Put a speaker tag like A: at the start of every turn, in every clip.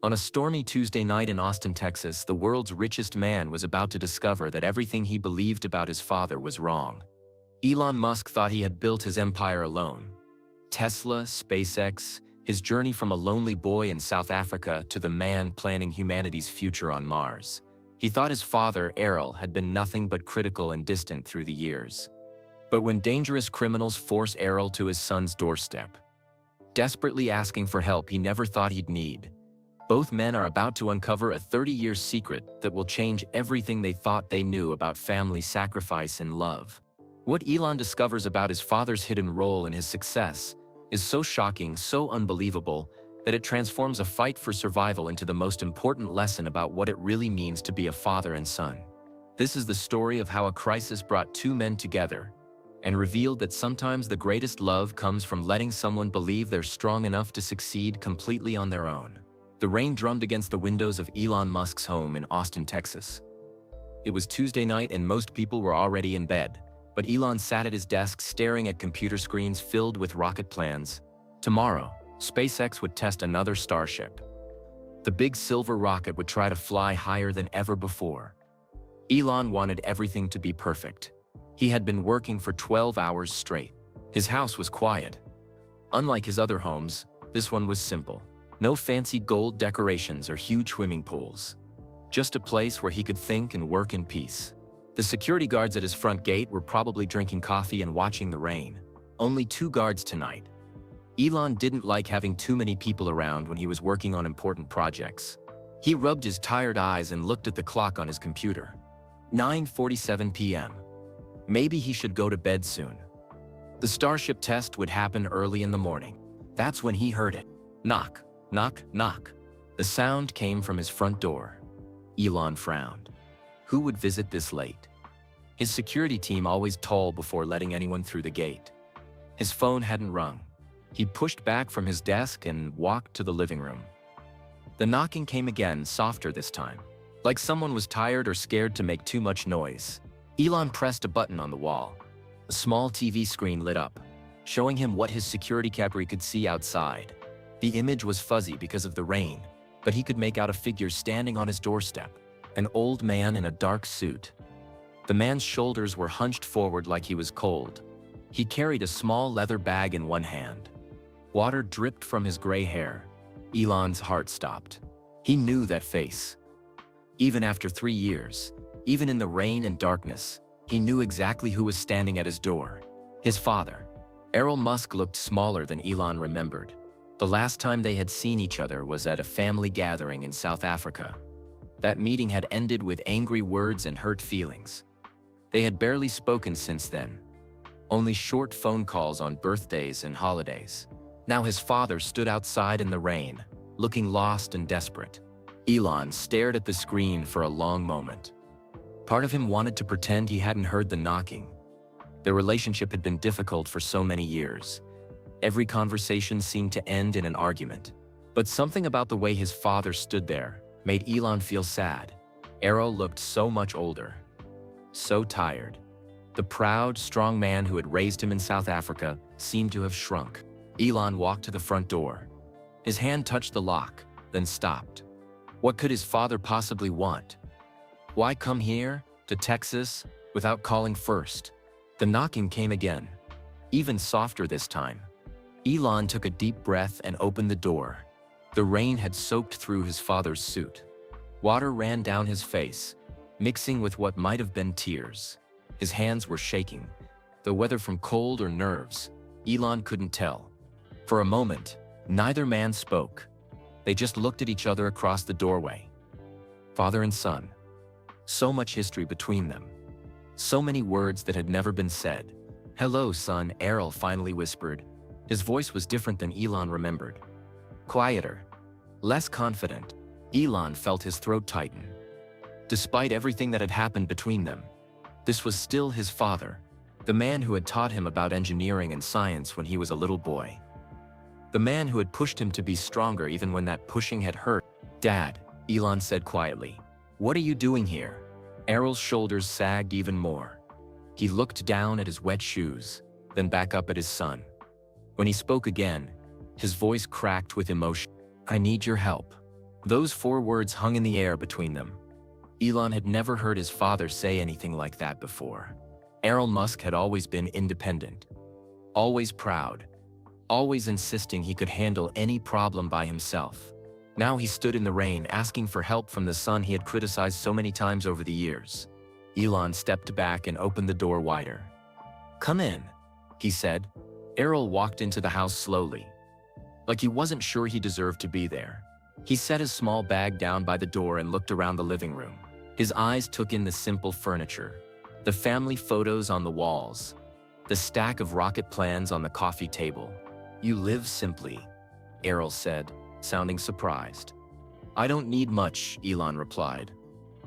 A: On a stormy Tuesday night in Austin, Texas, the world's richest man was about to discover that everything he believed about his father was wrong. Elon Musk thought he had built his empire alone. Tesla, SpaceX, his journey from a lonely boy in South Africa to the man planning humanity's future on Mars. He thought his father, Errol, had been nothing but critical and distant through the years. But when dangerous criminals force Errol to his son's doorstep, desperately asking for help he never thought he'd need, both men are about to uncover a 30-year secret that will change everything they thought they knew about family sacrifice and love. What Elon discovers about his father's hidden role in his success is so shocking, so unbelievable, that it transforms a fight for survival into the most important lesson about what it really means to be a father and son. This is the story of how a crisis brought two men together and revealed that sometimes the greatest love comes from letting someone believe they're strong enough to succeed completely on their own. The rain drummed against the windows of Elon Musk's home in Austin, Texas. It was Tuesday night and most people were already in bed, but Elon sat at his desk staring at computer screens filled with rocket plans. Tomorrow, SpaceX would test another Starship. The big silver rocket would try to fly higher than ever before. Elon wanted everything to be perfect. He had been working for 12 hours straight. His house was quiet. Unlike his other homes, this one was simple. No fancy gold decorations or huge swimming pools. Just a place where he could think and work in peace. The security guards at his front gate were probably drinking coffee and watching the rain. Only 2 guards tonight. Elon didn't like having too many people around when he was working on important projects. He rubbed his tired eyes and looked at the clock on his computer. 9:47 p.m. Maybe he should go to bed soon. The Starship test would happen early in the morning. That's when he heard it. Knock, knock, knock. The sound came from his front door. Elon frowned. Who would visit this late? His security team always tolled before letting anyone through the gate. His phone hadn't rung. He pushed back from his desk and walked to the living room. The knocking came again, softer this time, like someone was tired or scared to make too much noise. Elon pressed a button on the wall. A small TV screen lit up, showing him what his security camera could see outside. The image was fuzzy because of the rain, but he could make out a figure standing on his doorstep, an old man in a dark suit. The man's shoulders were hunched forward like he was cold. He carried a small leather bag in one hand. Water dripped from his gray hair. Elon's heart stopped. He knew that face. Even after 3 years, even in the rain and darkness, he knew exactly who was standing at his door. His father. Elon Musk looked smaller than Elon remembered. The last time they had seen each other was at a family gathering in South Africa. That meeting had ended with angry words and hurt feelings. They had barely spoken since then. Only short phone calls on birthdays and holidays. Now his father stood outside in the rain, looking lost and desperate. Elon stared at the screen for a long moment. Part of him wanted to pretend he hadn't heard the knocking. Their relationship had been difficult for so many years. Every conversation seemed to end in an argument. But something about the way his father stood there made Elon feel sad. Errol looked so much older. So tired. The proud, strong man who had raised him in South Africa seemed to have shrunk. Elon walked to the front door. His hand touched the lock, then stopped. What could his father possibly want? Why come here, to Texas, without calling first? The knocking came again, even softer this time. Elon took a deep breath and opened the door. The rain had soaked through his father's suit. Water ran down his face, mixing with what might have been tears. His hands were shaking, though whether from cold or nerves, Elon couldn't tell. For a moment, neither man spoke. They just looked at each other across the doorway. Father and son. So much history between them. So many words that had never been said. "Hello, son," Errol finally whispered. His voice was different than Elon remembered. Quieter. Less confident. Elon felt his throat tighten. Despite everything that had happened between them, this was still his father, the man who had taught him about engineering and science when he was a little boy. The man who had pushed him to be stronger even when that pushing had hurt. "Dad," Elon said quietly, "what are you doing here?" Errol's shoulders sagged even more. He looked down at his wet shoes, then back up at his son. When he spoke again, his voice cracked with emotion. "I need your help. Those 4 words hung in the air between them. Elon had never heard his father say anything like that before. Elon Musk had always been independent, always proud, always insisting he could handle any problem by himself. Now he stood in the rain asking for help from the son he had criticized so many times over the years. Elon stepped back and opened the door wider. "Come in," he said. Errol walked into the house slowly, like he wasn't sure he deserved to be there. He set his small bag down by the door and looked around the living room. His eyes took in the simple furniture, the family photos on the walls, the stack of rocket plans on the coffee table. "You live simply," Errol said, sounding surprised. "I don't need much," Elon replied.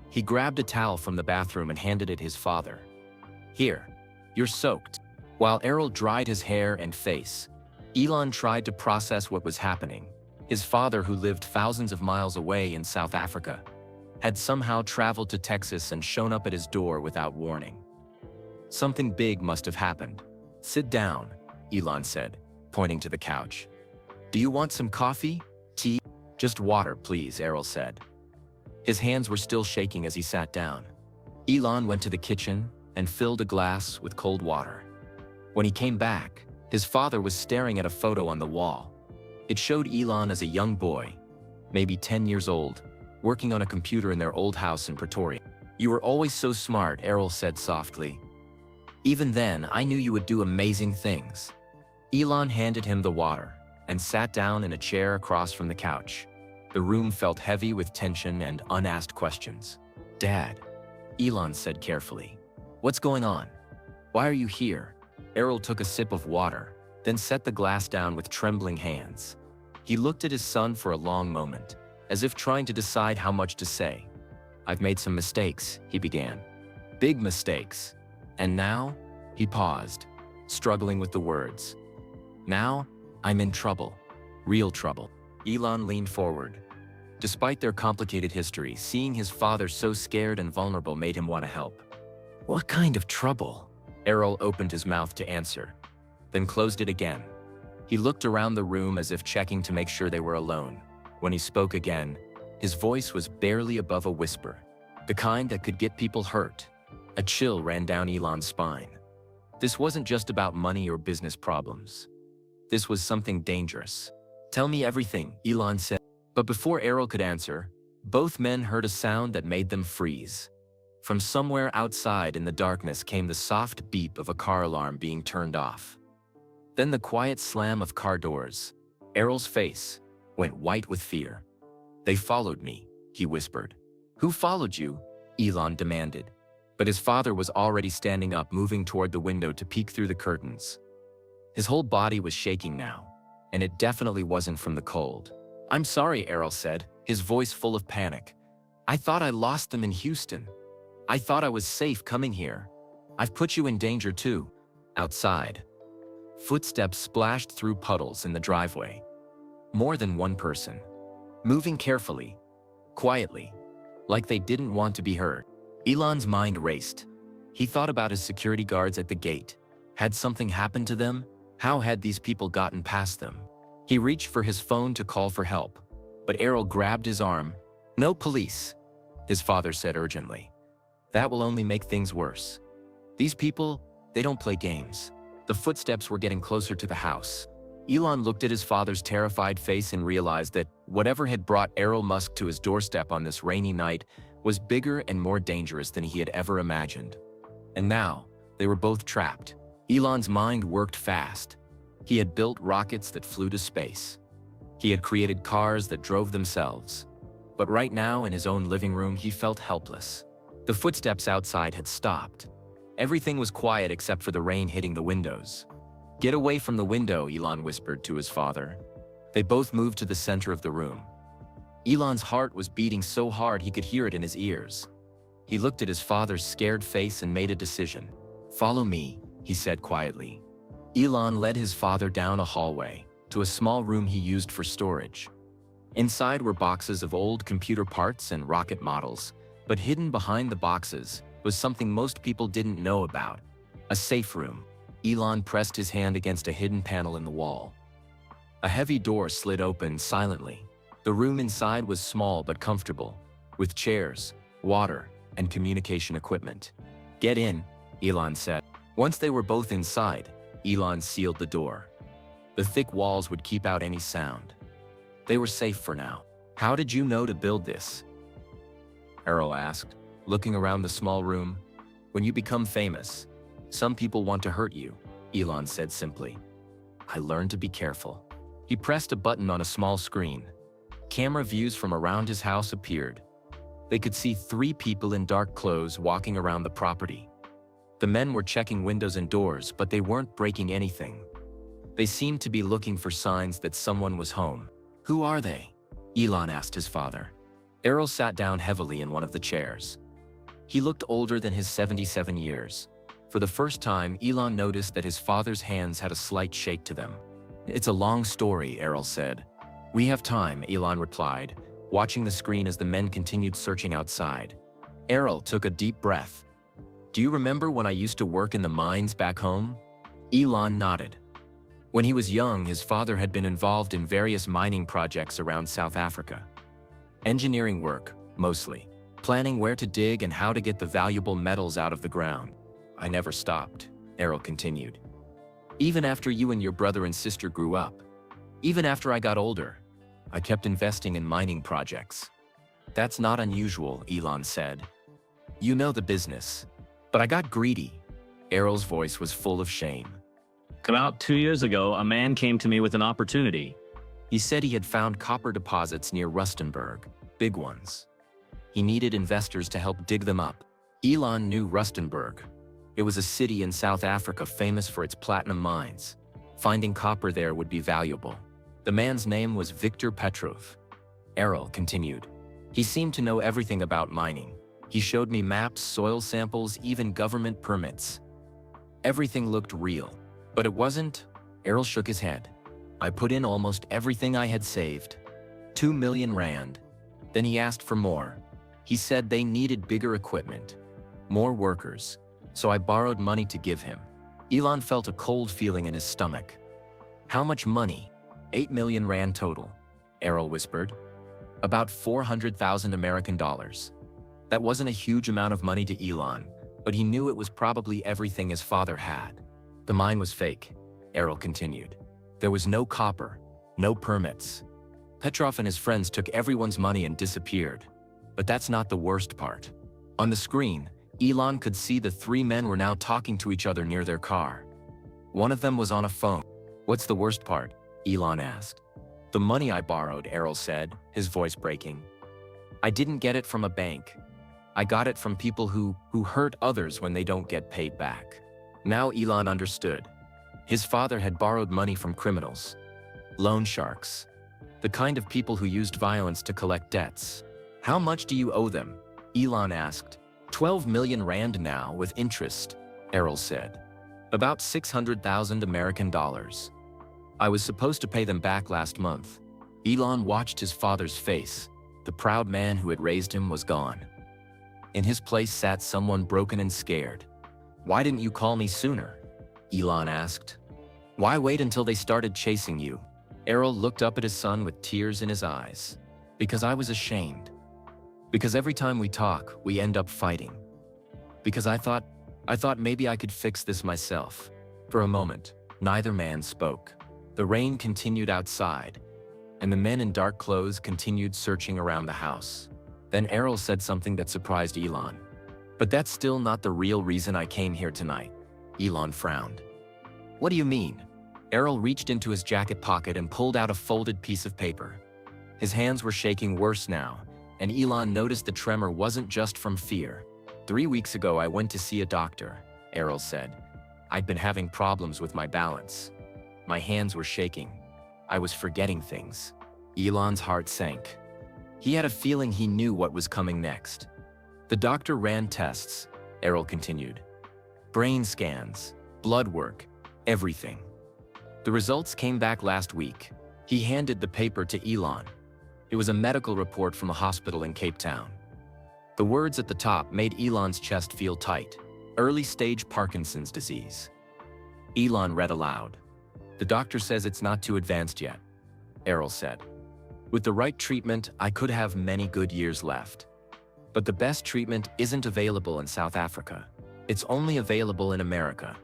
A: He grabbed a towel from the bathroom and handed it his father. "Here, you're soaked." While Errol dried his hair and face, Elon tried to process what was happening. His father, who lived thousands of miles away in South Africa, had somehow traveled to Texas and shown up at his door without warning. Something big must have happened. "Sit down," Elon said, pointing to the couch. "Do you want some coffee? Tea?" "Just water, please," Errol said. His hands were still shaking as he sat down. Elon went to the kitchen and filled a glass with cold water. When he came back, his father was staring at a photo on the wall. It showed Elon as a young boy, maybe 10 years old, working on a computer in their old house in Pretoria. "You were always so smart," Errol said softly. "Even then, I knew you would do amazing things." Elon handed him the water and sat down in a chair across from the couch. The room felt heavy with tension and unasked questions. "Dad," Elon said carefully, "what's going on? Why are you here?" Errol took a sip of water, then set the glass down with trembling hands. He looked at his son for a long moment, as if trying to decide how much to say. "I've made some mistakes," he began. "Big mistakes. And now?" He paused, struggling with the words. "Now, I'm in trouble. Real trouble." Elon leaned forward. Despite their complicated history, seeing his father so scared and vulnerable made him want to help. "What kind of trouble?" Errol opened his mouth to answer, then closed it again. He looked around the room as if checking to make sure they were alone. When he spoke again, his voice was barely above a whisper, the kind that could get people hurt. A chill ran down Elon's spine. This wasn't just about money or business problems. This was something dangerous. "Tell me everything," Elon said. But before Errol could answer, both men heard a sound that made them freeze. From somewhere outside in the darkness came the soft beep of a car alarm being turned off. Then the quiet slam of car doors. Errol's face went white with fear. "They followed me," he whispered. "Who followed you?" Elon demanded. But his father was already standing up, moving toward the window to peek through the curtains. His whole body was shaking now, and it definitely wasn't from the cold. "I'm sorry," Errol said, his voice full of panic. "I thought I lost them in Houston. I thought I was safe coming here. I've put you in danger too." Outside, footsteps splashed through puddles in the driveway. More than one person, moving carefully, quietly, like they didn't want to be heard. Elon's mind raced. He thought about his security guards at the gate. Had something happened to them? How had these people gotten past them? He reached for his phone to call for help, but Errol grabbed his arm. "No police," his father said urgently. "That will only make things worse. These people, they don't play games." The footsteps were getting closer to the house. Elon looked at his father's terrified face and realized that whatever had brought Elon Musk to his doorstep on this rainy night was bigger and more dangerous than he had ever imagined. And now, they were both trapped. Elon's mind worked fast. He had built rockets that flew to space. He had created cars that drove themselves. But right now, in his own living room, he felt helpless. The footsteps outside had stopped. Everything was quiet except for the rain hitting the windows. "Get away from the window," Elon whispered to his father. They both moved to the center of the room. Elon's heart was beating so hard he could hear it in his ears. He looked at his father's scared face and made a decision. "Follow me," he said quietly. Elon led his father down a hallway to a small room he used for storage. Inside were boxes of old computer parts and rocket models, but hidden behind the boxes was something most people didn't know about: a safe room. Elon pressed his hand against a hidden panel in the wall. A heavy door slid open silently. The room inside was small but comfortable, with chairs, water, and communication equipment. "Get in," Elon said. Once they were both inside, Elon sealed the door. The thick walls would keep out any sound. They were safe for now. "How did you know to build this?" Errol asked, looking around the small room. "When you become famous, some people want to hurt you," Elon said simply. "I learned to be careful." He pressed a button on a small screen. Camera views from around his house appeared. They could see 3 people in dark clothes walking around the property. The men were checking windows and doors, but they weren't breaking anything. They seemed to be looking for signs that someone was home. "Who are they?" Elon asked his father. Errol sat down heavily in one of the chairs. He looked older than his 77 years. For the first time, Elon noticed that his father's hands had a slight shake to them. "It's a long story," Errol said. "We have time," Elon replied, watching the screen as the men continued searching outside. Errol took a deep breath. "Do you remember when I used to work in the mines back home?" Elon nodded. When he was young, his father had been involved in various mining projects around South Africa. Engineering work, mostly. Planning where to dig and how to get the valuable metals out of the ground. "I never stopped," Errol continued. "Even after you and your brother and sister grew up. Even after I got older, I kept investing in mining projects." "That's not unusual," Elon said. "You know the business. But I got greedy." Errol's voice was full of shame.
B: About 2 years ago, a man came to me with an opportunity.
A: He said he had found copper deposits near Rustenburg, big ones. He needed investors to help dig them up. Elon knew Rustenburg. It was a city in South Africa famous for its platinum mines. Finding copper there would be valuable. The man's name was Victor Petrov. Errol continued. "He seemed to know everything about mining. He showed me maps, soil samples, even government permits. Everything looked real. But it wasn't." Errol shook his head. "I put in almost everything I had saved. 2 million rand. Then he asked for more. He said they needed bigger equipment, more workers, so I borrowed money to give him." Elon felt a cold feeling in his stomach. "How much money?" 8 million rand total," Errol whispered. "About 400,000 American dollars. That wasn't a huge amount of money to Elon, but he knew it was probably everything his father had. "The mine was fake," Errol continued. "There was no copper, no permits. Petrov and his friends took everyone's money and disappeared. But that's not the worst part." On the screen, Elon could see the 3 men were now talking to each other near their car. One of them was on a phone. "What's the worst part?" Elon asked. "The money I borrowed," Errol said, his voice breaking. "I didn't get it from a bank. I got it from people who hurt others when they don't get paid back." Now Elon understood. His father had borrowed money from criminals. Loan sharks. The kind of people who used violence to collect debts. "How much do you owe them?" Elon asked. 12 million rand now with interest," Errol said. "About 600,000 American dollars. I was supposed to pay them back last month." Elon watched his father's face. The proud man who had raised him was gone. In his place sat someone broken and scared. "Why didn't you call me sooner?" Elon asked. "Why wait until they started chasing you?" Errol looked up at his son with tears in his eyes. "Because I was ashamed. Because every time we talk, we end up fighting. Because I thought maybe I could fix this myself." For a moment, neither man spoke. The rain continued outside, and the men in dark clothes continued searching around the house. Then Errol said something that surprised Elon. "But that's still not the real reason I came here tonight." Elon frowned. "What do you mean?" Errol reached into his jacket pocket and pulled out a folded piece of paper. His hands were shaking worse now, and Elon noticed the tremor wasn't just from fear. 3 weeks ago I went to see a doctor," Errol said. "I'd been having problems with my balance. My hands were shaking. I was forgetting things." Elon's heart sank. He had a feeling he knew what was coming next. "The doctor ran tests," Errol continued. "Brain scans, blood work, everything. The results came back last week." He handed the paper to Elon. It was a medical report from a hospital in Cape Town. The words at the top made Elon's chest feel tight. "Early-stage Parkinson's disease." Elon read aloud. "The doctor says it's not too advanced yet," Errol said. With the right treatment, I could have many good years left. But the best treatment isn't available in South Africa. It's only available in America,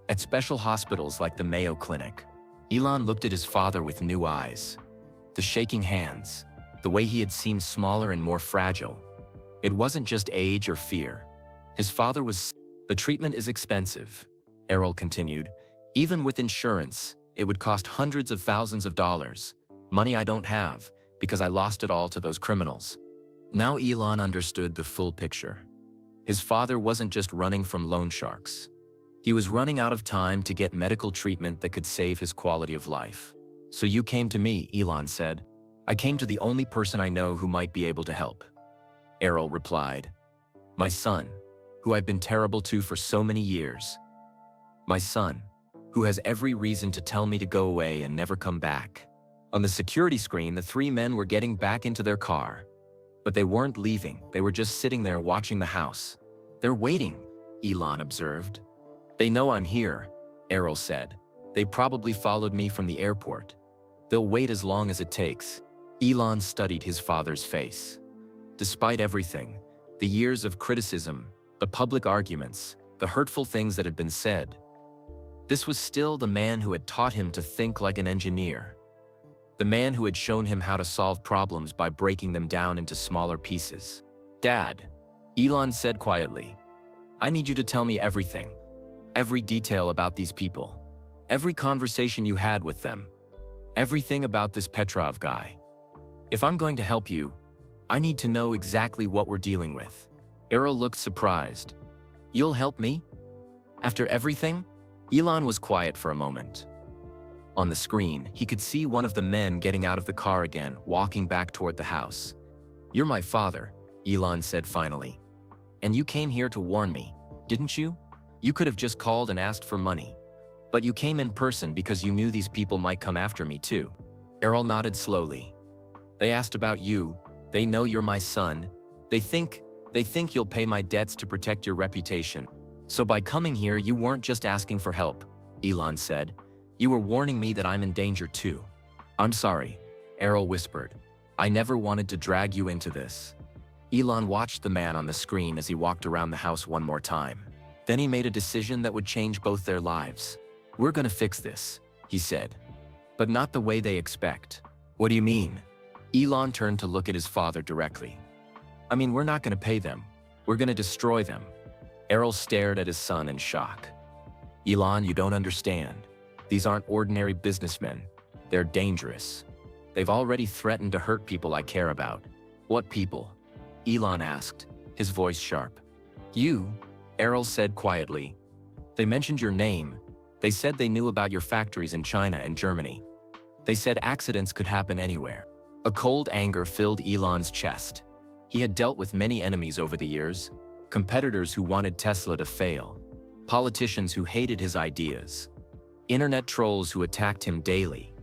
A: at special hospitals like the Mayo Clinic. Elon looked at his father with new eyes. The shaking hands, the way he had seemed smaller and more fragile. It wasn't just age or fear. His father was... The treatment is expensive, Errol continued. Even with insurance, it would cost hundreds of thousands of dollars. Money I don't have, because I lost it all to those criminals. Now Elon understood the full picture. His father wasn't just running from loan sharks. He was running out of time to get medical treatment that could save his quality of life. So you came to me, Elon said. I came to the only person I know who might be able to help. Errol replied. My son, who I've been terrible to for so many years. My son, who has every reason to tell me to go away and never come back. On the security screen, the three men were getting back into their car. But they weren't leaving, they were just sitting there watching the house. They're waiting, Elon observed. They know I'm here, Errol said. They probably followed me from the airport. They'll wait as long as it takes. Elon studied his father's face. Despite everything, the years of criticism, the public arguments, the hurtful things that had been said, this was still the man who had taught him to think like an engineer. The man who had shown him how to solve problems by breaking them down into smaller pieces. Dad, Elon said quietly, I need you to tell me everything. Every detail about these people. Every conversation you had with them. Everything about this Petrov guy. If I'm going to help you, I need to know exactly what we're dealing with. Errol looked surprised. You'll help me? After everything? Elon was quiet for a moment. On the screen, he could see one of the men getting out of the car again, walking back toward the house. You're my father, Elon said finally. And you came here to warn me, didn't you? You could have just called and asked for money. But you came in person because you knew these people might come after me too. Errol nodded slowly. They asked about you. They know you're my son. They think you'll pay my debts to protect your reputation. So by coming here, you weren't just asking for help, Elon said. You were warning me that I'm in danger too. I'm sorry, Errol whispered. I never wanted to drag you into this. Elon watched the man on the screen as he walked around the house one more time. Then he made a decision that would change both their lives. We're gonna fix this, he said. But not the way they expect. What do you mean? Elon turned to look at his father directly. I mean, we're not gonna pay them. We're gonna destroy them. Errol stared at his son in shock. Elon, you don't understand. These aren't ordinary businessmen. They're dangerous. They've already threatened to hurt people I care about. What people? Elon asked, his voice sharp. You, Errol said quietly. They mentioned your name. They said they knew about your factories in China and Germany. They said accidents could happen anywhere. A cold anger filled Elon's chest. He had dealt with many enemies over the years, competitors who wanted Tesla to fail, politicians who hated his ideas, internet trolls who attacked him daily.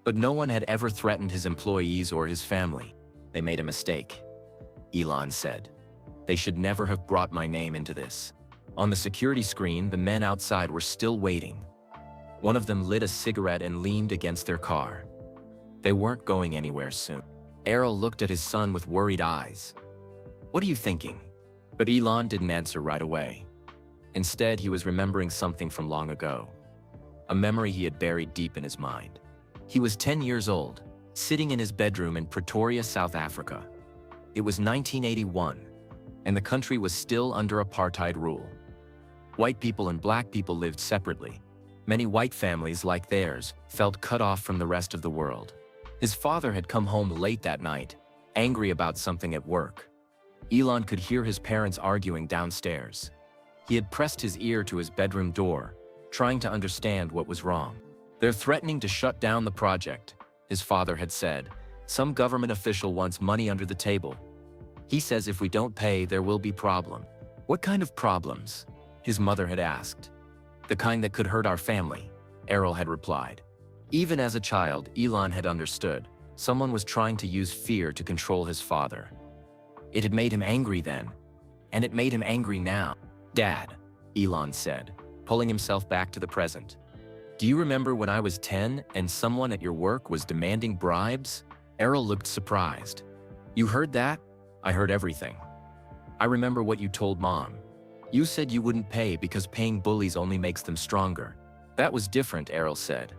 A: But no one had ever threatened his employees or his family. They made a mistake, Elon said. They should never have brought my name into this. On the security screen, the men outside were still waiting. One of them lit a cigarette and leaned against their car. They weren't going anywhere soon. Errol looked at his son with worried eyes. What are you thinking? But Elon didn't answer right away. Instead, he was remembering something from long ago. A memory he had buried deep in his mind. He was 10 years old, sitting in his bedroom in Pretoria, South Africa. It was 1981, and the country was still under apartheid rule. White people and black people lived separately. Many white families, like theirs, felt cut off from the rest of the world. His father had come home late that night, angry about something at work. Elon could hear his parents arguing downstairs. He had pressed his ear to his bedroom door, trying to understand what was wrong. They're threatening to shut down the project, his father had said. Some government official wants money under the table. He says if we don't pay, there will be problem. What kind of problems? His mother had asked. The kind that could hurt our family, Errol had replied. Even as a child, Elon had understood. Someone was trying to use fear to control his father. It had made him angry then, and it made him angry now. Dad, Elon said, pulling himself back to the present. Do you remember when I was 10 and someone at your work was demanding bribes? Errol looked surprised. You heard that? I heard everything. I remember what you told Mom. You said you wouldn't pay because paying bullies only makes them stronger. That was different, Errol said.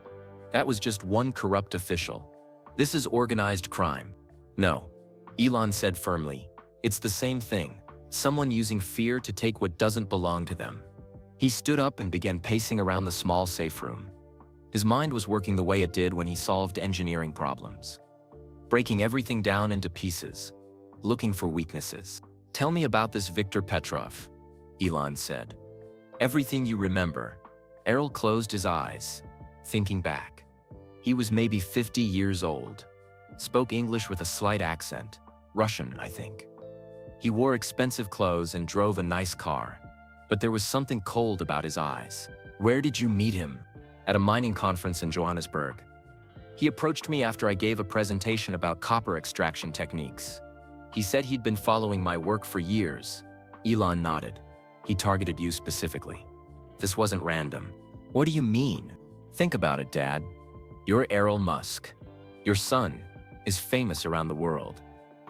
A: That was just one corrupt official. This is organized crime. No, Elon said firmly. It's the same thing. Someone using fear to take what doesn't belong to them. He stood up and began pacing around the small safe room. His mind was working the way it did when he solved engineering problems. Breaking everything down into pieces. Looking for weaknesses. Tell me about this Viktor Petrov, Elon said. Everything you remember. Errol closed his eyes, thinking back. He was maybe 50 years old. Spoke English with a slight accent. Russian, I think. He wore expensive clothes and drove a nice car. But there was something cold about his eyes. Where did you meet him? At a mining conference in Johannesburg. He approached me after I gave a presentation about copper extraction techniques. He said he'd been following my work for years. Elon nodded. He targeted you specifically. This wasn't random. What do you mean? Think about it, Dad. You're Elon Musk. Your son is famous around the world.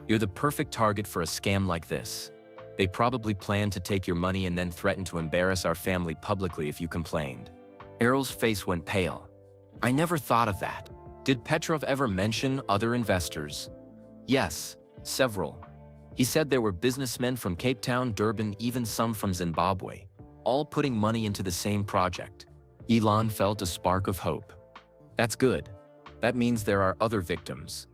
A: You're the perfect target for a scam like this. They probably planned to take your money and then threatened to embarrass our family publicly if you complained. Errol's face went pale. I never thought of that. Did Petrov ever mention other investors? Yes, several. He said there were businessmen from Cape Town, Durban, even some from Zimbabwe, all putting money into the same project. Elon felt a spark of hope. That's good. That means there are other victims.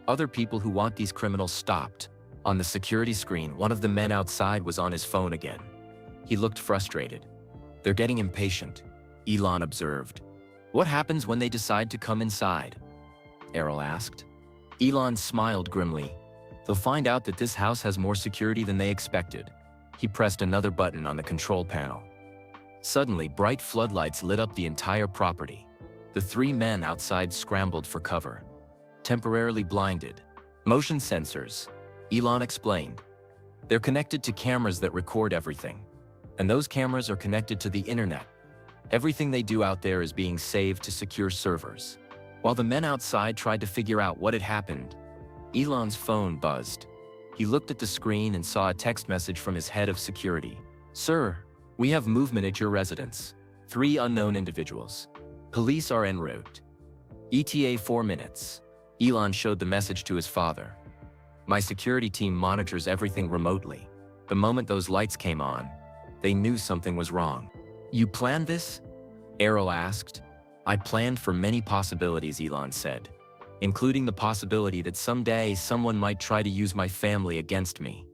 A: Other people who want these criminals stopped. On the security screen, one of the men outside was on his phone again. He looked frustrated. They're getting impatient, Elon observed. What happens when they decide to come inside? Errol asked. Elon smiled grimly. They'll find out that this house has more security than they expected. He pressed another button on the control panel. Suddenly, bright floodlights lit up the entire property. The three men outside scrambled for cover. Temporarily blinded. Motion sensors, Elon explained. They're connected to cameras that record everything. And those cameras are connected to the internet. Everything they do out there is being saved to secure servers. While the men outside tried to figure out what had happened, Elon's phone buzzed. He looked at the screen and saw a text message from his head of security. Sir, we have movement at your residence. 3 unknown individuals. Police are en route. ETA 4 minutes. Elon showed the message to his father. My security team monitors everything remotely. The moment those lights came on, they knew something was wrong. You planned this? Errol asked. I planned for many possibilities, Elon said, including the possibility that someday someone might try to use my family against me.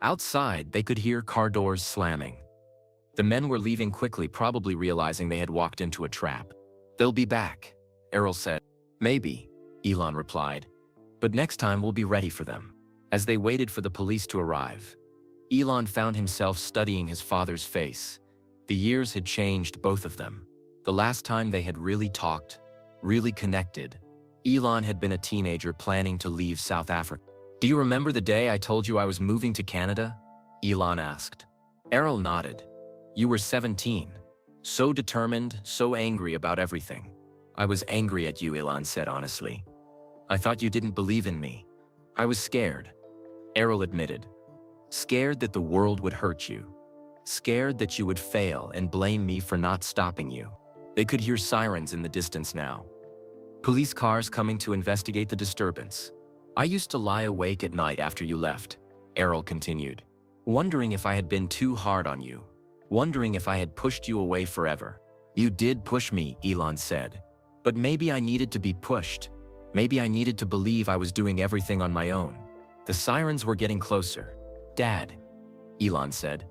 A: Outside, they could hear car doors slamming. The men were leaving quickly, probably realizing they had walked into a trap. They'll be back, Errol said. Maybe, Elon replied. But next time we'll be ready for them. As they waited for the police to arrive, Elon found himself studying his father's face. The years had changed both of them. The last time they had really talked, really connected, Elon had been a teenager planning to leave South Africa. Do you remember the day I told you I was moving to Canada? Elon asked. Errol nodded. You were 17. So determined, so angry about everything. I was angry at you, Elon said honestly. I thought you didn't believe in me. I was scared. Errol admitted. Scared that the world would hurt you. Scared that you would fail and blame me for not stopping you. They could hear sirens in the distance now. Police cars coming to investigate the disturbance. I used to lie awake at night after you left, Errol continued, wondering if I had been too hard on you, wondering if I had pushed you away forever. You did push me, Elon said. But maybe I needed to be pushed. Maybe I needed to believe I was doing everything on my own. The sirens were getting closer. Dad, Elon said.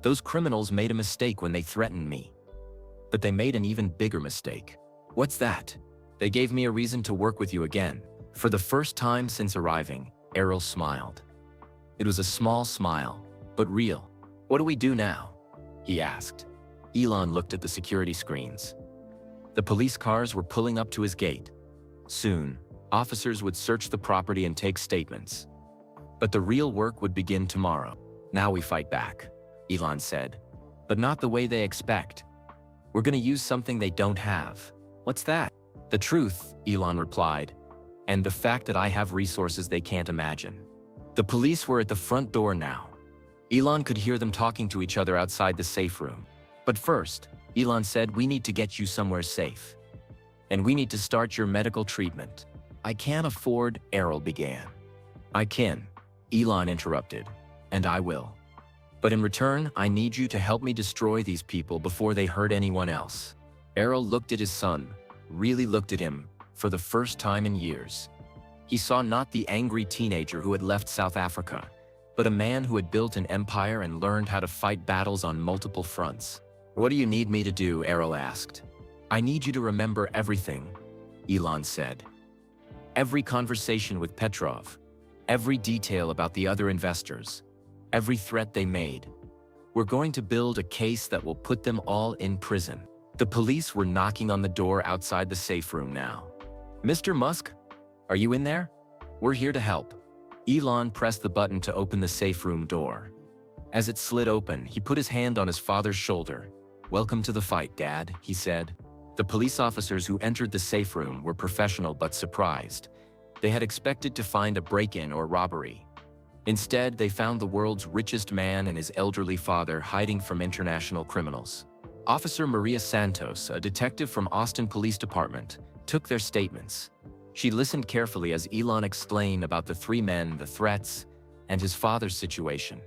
A: Those criminals made a mistake when they threatened me. But they made an even bigger mistake. What's that? They gave me a reason to work with you again. For the first time since arriving, Errol smiled. It was a small smile, but real. What do we do now? He asked. Elon looked at the security screens. The police cars were pulling up to his gate. Soon, officers would search the property and take statements. But the real work would begin tomorrow. Now we fight back, Elon said. But not the way they expect. We're gonna use something they don't have. What's that? The truth, Elon replied. and the fact that I have resources they can't imagine. The police were at the front door now. Elon could hear them talking to each other outside the safe room. But first, Elon said, "We need to get you somewhere safe. And we need to start your medical treatment." "I can't afford," Errol began. "I can," Elon interrupted, "and I will. But in return, I need you to help me destroy these people before they hurt anyone else." Errol looked at his son, really looked at him, for the first time in years. He saw not the angry teenager who had left South Africa, but a man who had built an empire and learned how to fight battles on multiple fronts. "What do you need me to do?" Errol asked. "I need you to remember everything," Elon said. "Every conversation with Petrov, every detail about the other investors, every threat they made. We're going to build a case that will put them all in prison." The police were knocking on the door outside the safe room now. "Mr. Musk, are you in there? We're here to help." Elon pressed the button to open the safe room door. As it slid open, he put his hand on his father's shoulder. "Welcome to the fight, Dad," he said. The police officers who entered the safe room were professional but surprised. They had expected to find a break-in or robbery. Instead, they found the world's richest man and his elderly father hiding from international criminals. Officer Maria Santos, a detective from Austin Police Department, took their statements. She listened carefully as Elon explained about the three men, the threats, and his father's situation.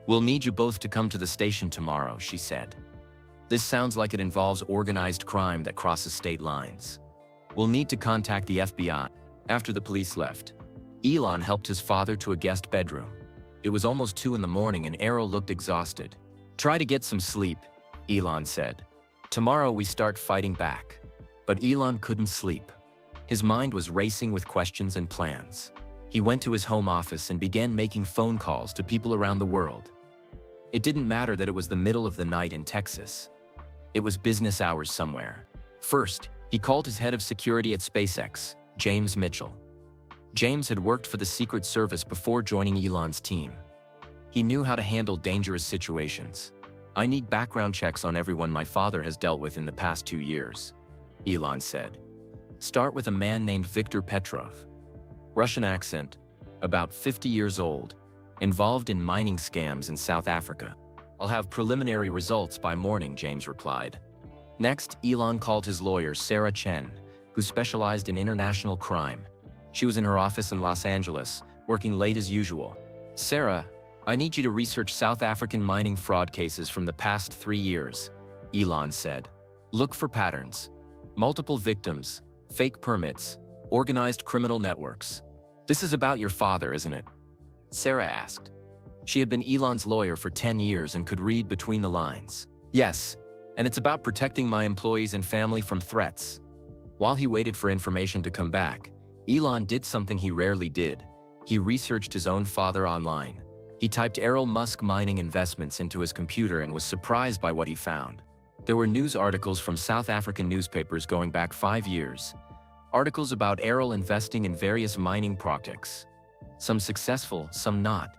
A: "We'll need you both to come to the station tomorrow," she said. "This sounds like it involves organized crime that crosses state lines. We'll need to contact the FBI." After the police left, Elon helped his father to a guest bedroom. It was almost 2 in the morning and Errol looked exhausted. "Try to get some sleep," Elon said. "Tomorrow we start fighting back." But Elon couldn't sleep. His mind was racing with questions and plans. He went to his home office and began making phone calls to people around the world. It didn't matter that it was the middle of the night in Texas. It was business hours somewhere. First, he called his head of security at SpaceX, James Mitchell. James had worked for the Secret Service before joining Elon's team. He knew how to handle dangerous situations. "I need background checks on everyone my father has dealt with in the past 2 years," Elon said. "Start with a man named Viktor Petrov. Russian accent, about 50 years old, involved in mining scams in South Africa." "I'll have preliminary results by morning," James replied. Next, Elon called his lawyer, Sarah Chen, who specialized in international crime. She was in her office in Los Angeles, working late as usual. "Sarah, I need you to research South African mining fraud cases from the past 3 years," Elon said. "Look for patterns. Multiple victims, fake permits, organized criminal networks." "This is about your father, isn't it?" Sarah asked. She had been Elon's lawyer for 10 years and could read between the lines. "Yes, and it's about protecting my employees and family from threats." While he waited for information to come back, Elon did something he rarely did. He researched his own father online. He typed Elon Musk mining investments into his computer and was surprised by what he found. There were news articles from South African newspapers going back 5 years. Articles about Errol investing in various mining projects. Some successful, some not.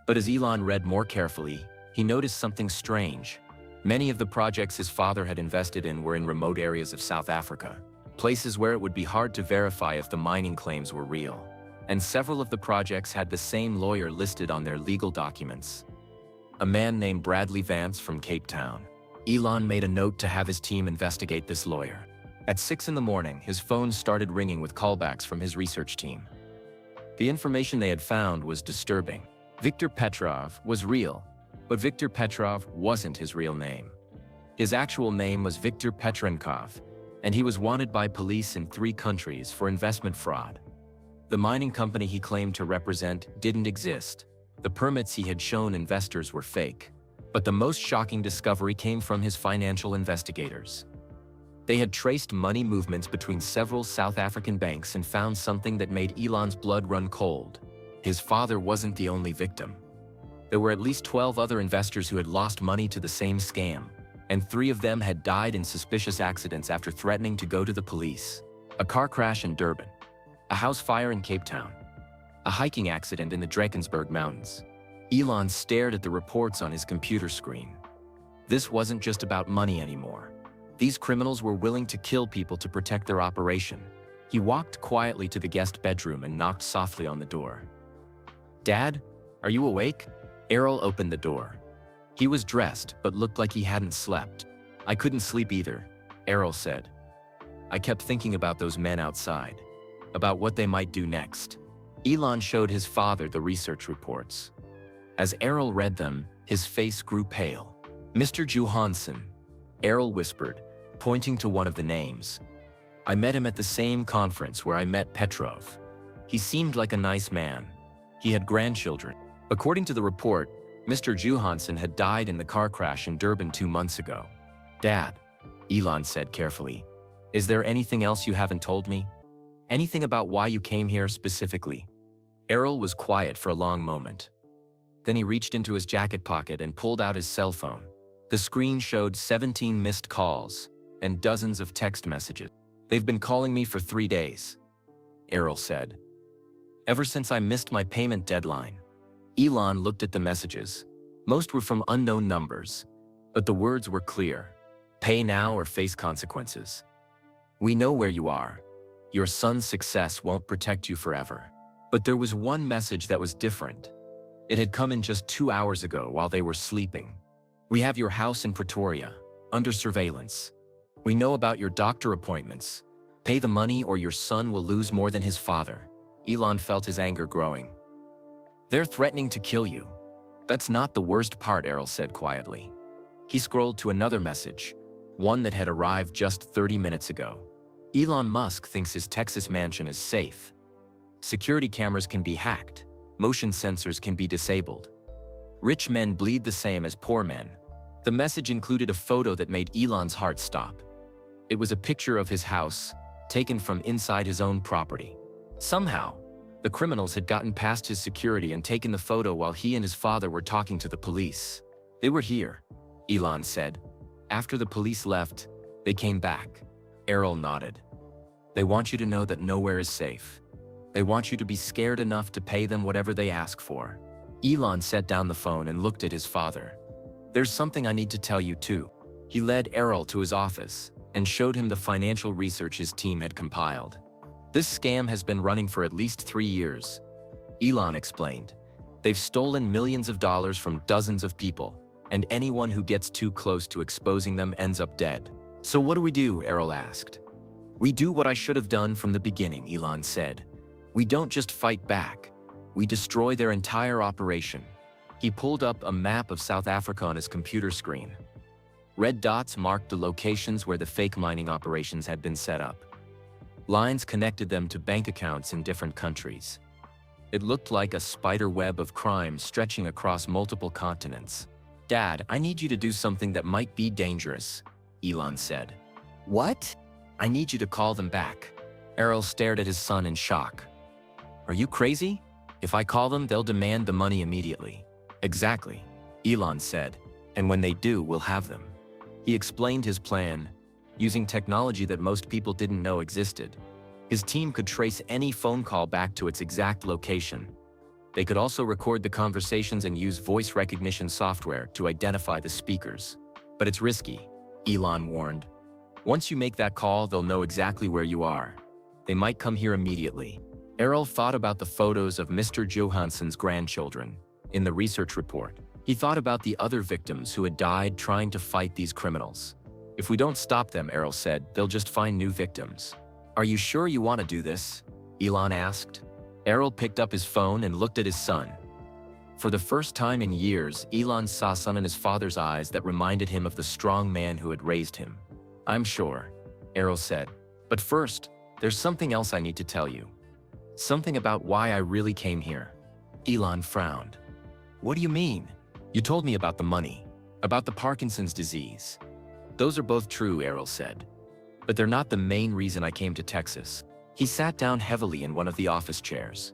A: But as Elon read more carefully, he noticed something strange. Many of the projects his father had invested in were in remote areas of South Africa, places where it would be hard to verify if the mining claims were real. And several of the projects had the same lawyer listed on their legal documents. A man named Bradley Vance from Cape Town. Elon made a note to have his team investigate this lawyer. At 6 in the morning, his phone started ringing with callbacks from his research team. The information they had found was disturbing. Viktor Petrov was real, but Viktor Petrov wasn't his real name. His actual name was Viktor Petrenkov, and he was wanted by police in 3 countries for investment fraud. The mining company he claimed to represent didn't exist. The permits he had shown investors were fake. But the most shocking discovery came from his financial investigators. They had traced money movements between several South African banks and found something that made Elon's blood run cold. His father wasn't the only victim. There were at least 12 other investors who had lost money to the same scam, and 3 of them had died in suspicious accidents after threatening to go to the police. A car crash in Durban, a house fire in Cape Town, a hiking accident in the Drakensberg Mountains. Elon stared at the reports on his computer screen. This wasn't just about money anymore. These criminals were willing to kill people to protect their operation. He walked quietly to the guest bedroom and knocked softly on the door. "Dad, are you awake?" Errol opened the door. He was dressed, but looked like he hadn't slept. "I couldn't sleep either," Errol said. "I kept thinking about those men outside, about what they might do next." Elon showed his father the research reports. As Errol read them, his face grew pale. "Mr. Johansson," Errol whispered, pointing to one of the names. "I met him at the same conference where I met Petrov. He seemed like a nice man. He had grandchildren." According to the report, Mr. Johansson had died in the car crash in Durban 2 months ago. "Dad," Elon said carefully, "is there anything else you haven't told me? Anything about why you came here specifically?" Errol was quiet for a long moment. Then he reached into his jacket pocket and pulled out his cell phone. The screen showed 17 missed calls and dozens of text messages. "They've been calling me for 3 days," Errol said. "Ever since I missed my payment deadline." Elon looked at the messages. Most were from unknown numbers, but the words were clear: "Pay now or face consequences. We know where you are. Your son's success won't protect you forever." But there was one message that was different. It had come in just 2 hours ago while they were sleeping. "We have your house in Pretoria, under surveillance. We know about your doctor appointments. Pay the money or your son will lose more than his father." Elon felt his anger growing. "They're threatening to kill you." "That's not the worst part," Errol said quietly. He scrolled to another message, one that had arrived just 30 minutes ago. "Elon Musk thinks his Texas mansion is safe. Security cameras can be hacked. Motion sensors can be disabled. Rich men bleed the same as poor men." The message included a photo that made Elon's heart stop. It was a picture of his house, taken from inside his own property. Somehow, the criminals had gotten past his security and taken the photo while he and his father were talking to the police. "They were here," Elon said. "After the police left, they came back." Errol nodded. "They want you to know that nowhere is safe. They want you to be scared enough to pay them whatever they ask for." Elon set down the phone and looked at his father. "There's something I need to tell you too." He led Errol to his office and showed him the financial research his team had compiled. "This scam has been running for at least 3 years," Elon explained. "They've stolen millions of dollars from dozens of people, and anyone who gets too close to exposing them ends up dead." "So what do we do?" Errol asked. "We do what I should have done from the beginning," Elon said. "We don't just fight back. We destroy their entire operation." He pulled up a map of South Africa on his computer screen. Red dots marked the locations where the fake mining operations had been set up. Lines connected them to bank accounts in different countries. It looked like a spider web of crime stretching across multiple continents. "Dad, I need you to do something that might be dangerous," Elon said. "What?" "I need you to call them back." Errol stared at his son in shock. "Are you crazy? If I call them, they'll demand the money immediately." "Exactly," Elon said. "And when they do, we'll have them." He explained his plan, using technology that most people didn't know existed. His team could trace any phone call back to its exact location. They could also record the conversations and use voice recognition software to identify the speakers. "But it's risky," Elon warned. "Once you make that call, they'll know exactly where you are. They might come here immediately." Errol thought about the photos of Mr. Johansson's grandchildren in the research report. He thought about the other victims who had died trying to fight these criminals. "If we don't stop them," Errol said, "they'll just find new victims." "Are you sure you want to do this?" Elon asked. Errol picked up his phone and looked at his son. For the first time in years, Elon saw something in his father's eyes that reminded him of the strong man who had raised him. "I'm sure," Errol said. "But first, there's something else I need to tell you. Something about why I really came here." Elon frowned. "What do you mean?" "You told me about the money, about the Parkinson's disease." "Those are both true," Errol said. "But they're not the main reason I came to Texas." He sat down heavily in one of the office chairs.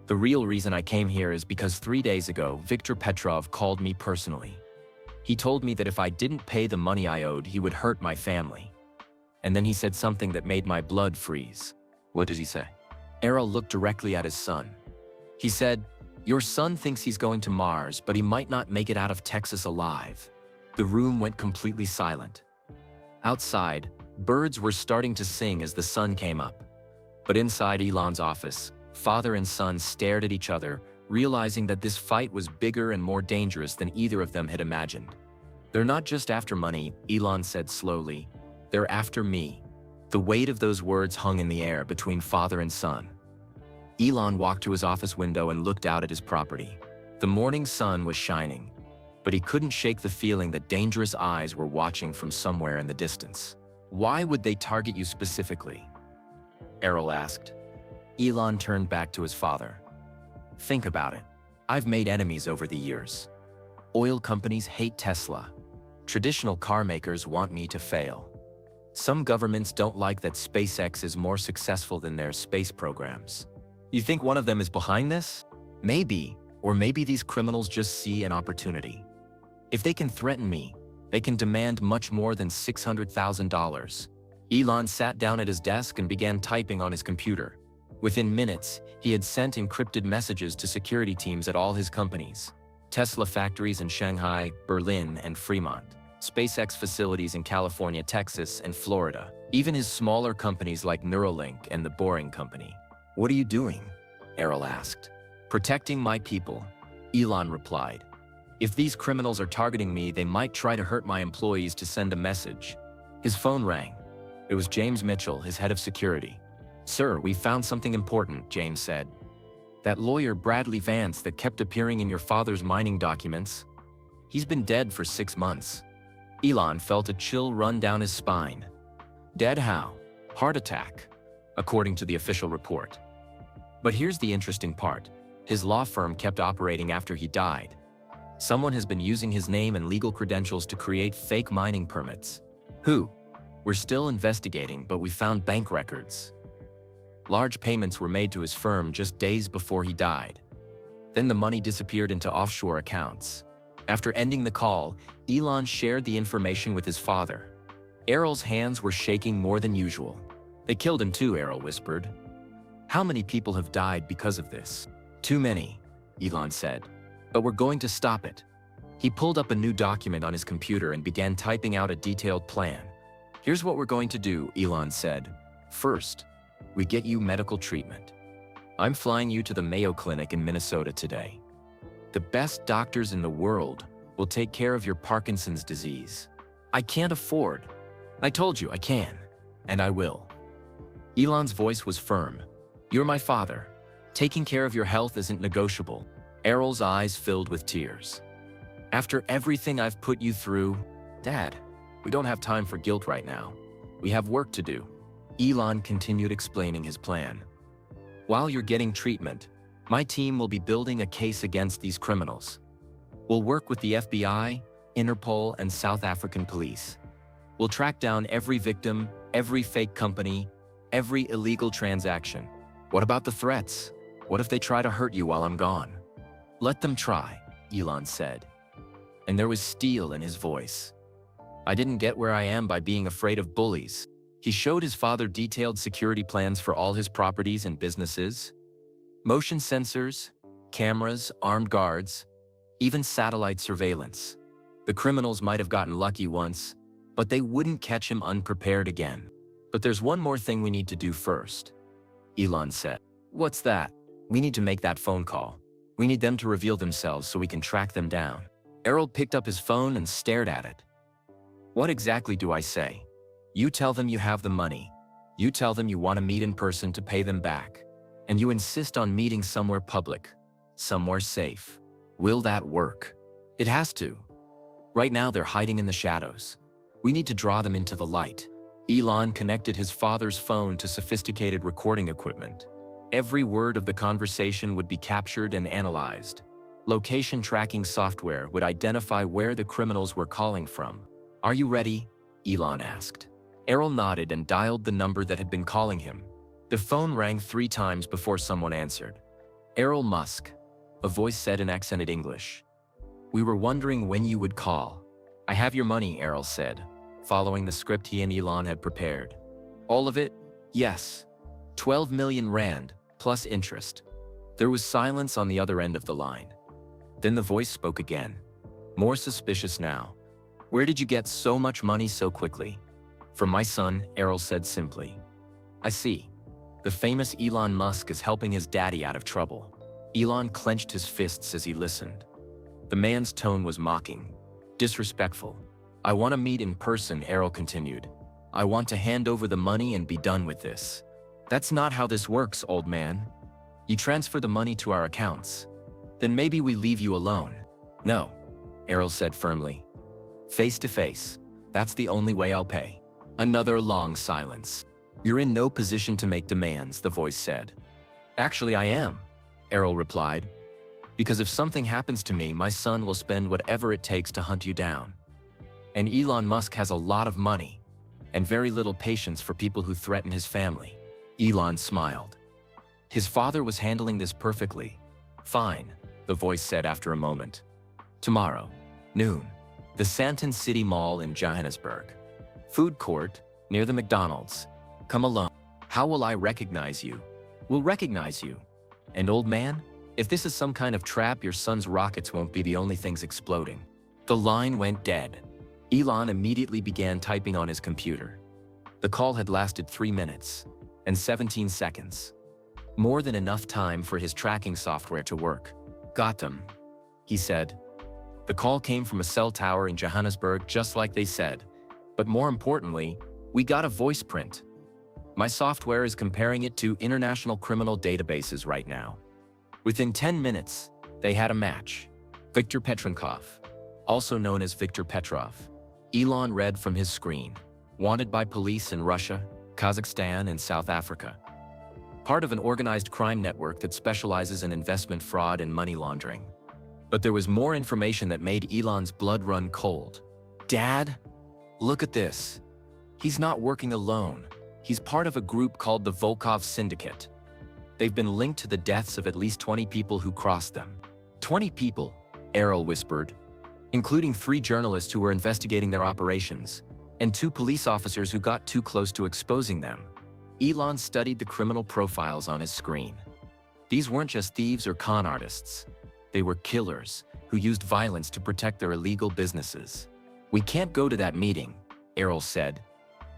A: "The real reason I came here is because 3 days ago, Viktor Petrov called me personally. He told me that if I didn't pay the money I owed, he would hurt my family. And then he said something that made my blood freeze." "What did he say?" Errol looked directly at his son. He said, "Your son thinks he's going to Mars, but he might not make it out of Texas alive." The room went completely silent. Outside, birds were starting to sing as the sun came up. But inside Elon's office, father and son stared at each other, realizing that this fight was bigger and more dangerous than either of them had imagined. "They're not just after money," Elon said slowly. "They're after me." The weight of those words hung in the air between father and son. Elon walked to his office window and looked out at his property. The morning sun was shining, but he couldn't shake the feeling that dangerous eyes were watching from somewhere in the distance. "Why would they target you specifically?" Errol asked. Elon turned back to his father. "Think about it. I've made enemies over the years. Oil companies hate Tesla. Traditional car makers want me to fail. Some governments don't like that SpaceX is more successful than their space programs. You think one of them is behind this? Maybe, or maybe these criminals just see an opportunity. If they can threaten me, they can demand much more than $600,000. Elon sat down at his desk and began typing on his computer. Within minutes, he had sent encrypted messages to security teams at all his companies. Tesla factories in Shanghai, Berlin, and Fremont. SpaceX facilities in California, Texas, and Florida. Even his smaller companies like Neuralink and the Boring Company. "What are you doing?" Errol asked. "Protecting my people," Elon replied. "If these criminals are targeting me, they might try to hurt my employees to send a message." His phone rang. It was James Mitchell, his head of security. "Sir, we found something important," James said. "That lawyer Bradley Vance that kept appearing in your father's mining documents. He's been dead for 6 months." Elon felt a chill run down his spine. "Dead how?" "Heart attack," according to the official report. But here's the interesting part. His law firm kept operating after he died. Someone has been using his name and legal credentials to create fake mining permits. Who? We're still investigating, but we found bank records. Large payments were made to his firm just days before he died. Then the money disappeared into offshore accounts. After ending the call, Elon shared the information with his father. Errol's hands were shaking more than usual. "They killed him too," Errol whispered. "How many people have died because of this?" "Too many," Elon said. "But we're going to stop it." He pulled up a new document on his computer and began typing out a detailed plan. "Here's what we're going to do," Elon said. "First, we get you medical treatment. I'm flying you to the Mayo Clinic in Minnesota today. The best doctors in the world will take care of your Parkinson's disease. I can't afford. I told you I can, and I will." Elon's voice was firm. "You're my father. Taking care of your health isn't negotiable." Errol's eyes filled with tears. "After everything I've put you through, Dad, we don't have time for guilt right now. We have work to do." Elon continued explaining his plan. "While you're getting treatment, my team will be building a case against these criminals. We'll work with the FBI, Interpol, and South African police. We'll track down every victim, every fake company, every illegal transaction. What about the threats? What if they try to hurt you while I'm gone?" "Let them try," Elon said. And there was steel in his voice. "I didn't get where I am by being afraid of bullies." He showed his father detailed security plans for all his properties and businesses. Motion sensors, cameras, armed guards, even satellite surveillance. The criminals might have gotten lucky once, but they wouldn't catch him unprepared again. "But there's one more thing we need to do first," Elon said. "What's that?" "We need to make that phone call. We need them to reveal themselves so we can track them down." Errol picked up his phone and stared at it. "What exactly do I say?" "You tell them you have the money. You tell them you want to meet in person to pay them back. And you insist on meeting somewhere public, somewhere safe. Will that work?" "It has to. Right now they're hiding in the shadows. We need to draw them into the light." Elon connected his father's phone to sophisticated recording equipment. Every word of the conversation would be captured and analyzed. Location tracking software would identify where the criminals were calling from. "Are you ready?" Elon asked. Errol nodded and dialed the number that had been calling him. The phone rang 3 times before someone answered. "Elon Musk," a voice said in accented English. "We were wondering when you would call." "I have your money," Errol said, following the script he and Elon had prepared. "All of it?" "Yes. 12 million rand, plus interest." There was silence on the other end of the line. Then the voice spoke again, more suspicious now. "Where did you get so much money so quickly?" "From my son," Errol said simply. "I see. The famous Elon Musk is helping his daddy out of trouble. Elon clenched his fists as he listened. The man's tone was mocking, disrespectful. I want to meet in person, Errol continued. I want to hand over the money and be done with this. That's not how this works, old man. You transfer the money to our accounts. Then maybe we leave you alone. No, Errol said firmly. Face to face. That's the only way I'll pay. Another long silence. You're in no position to make demands, the voice said. Actually, I am, Errol replied. Because if something happens to me, my son will spend whatever it takes to hunt you down. And Elon Musk has a lot of money and very little patience for people who threaten his family. Elon smiled. His father was handling this perfectly. Fine, the voice said after a moment. Tomorrow, noon, the Santon City Mall in Johannesburg. Food court, near the McDonald's. Come along. How will I recognize you? We'll recognize you. And old man, if this is some kind of trap, your son's rockets won't be the only things exploding. The line went dead. Elon immediately began typing on his computer. The call had lasted 3 minutes and 17 seconds. More than enough time for his tracking software to work. Got them, he said. The call came from a cell tower in Johannesburg, just like they said. But more importantly, we got a voice print. My software is comparing it to international criminal databases right now. Within 10 minutes, they had a match. Viktor Petronkov, also known as Viktor Petrov. Elon read from his screen. Wanted by police in Russia, Kazakhstan, and South Africa. Part of an organized crime network that specializes in investment fraud and money laundering. But there was more information that made Elon's blood run cold. Dad, look at this. He's not working alone. He's part of a group called the Volkov Syndicate. They've been linked to the deaths of at least 20 people who crossed them. 20 people, Errol whispered, including 3 journalists who were investigating their operations, and 2 police officers who got too close to exposing them. Elon studied the criminal profiles on his screen. These weren't just thieves or con artists. They were killers who used violence to protect their illegal businesses. We can't go to that meeting, Errol said.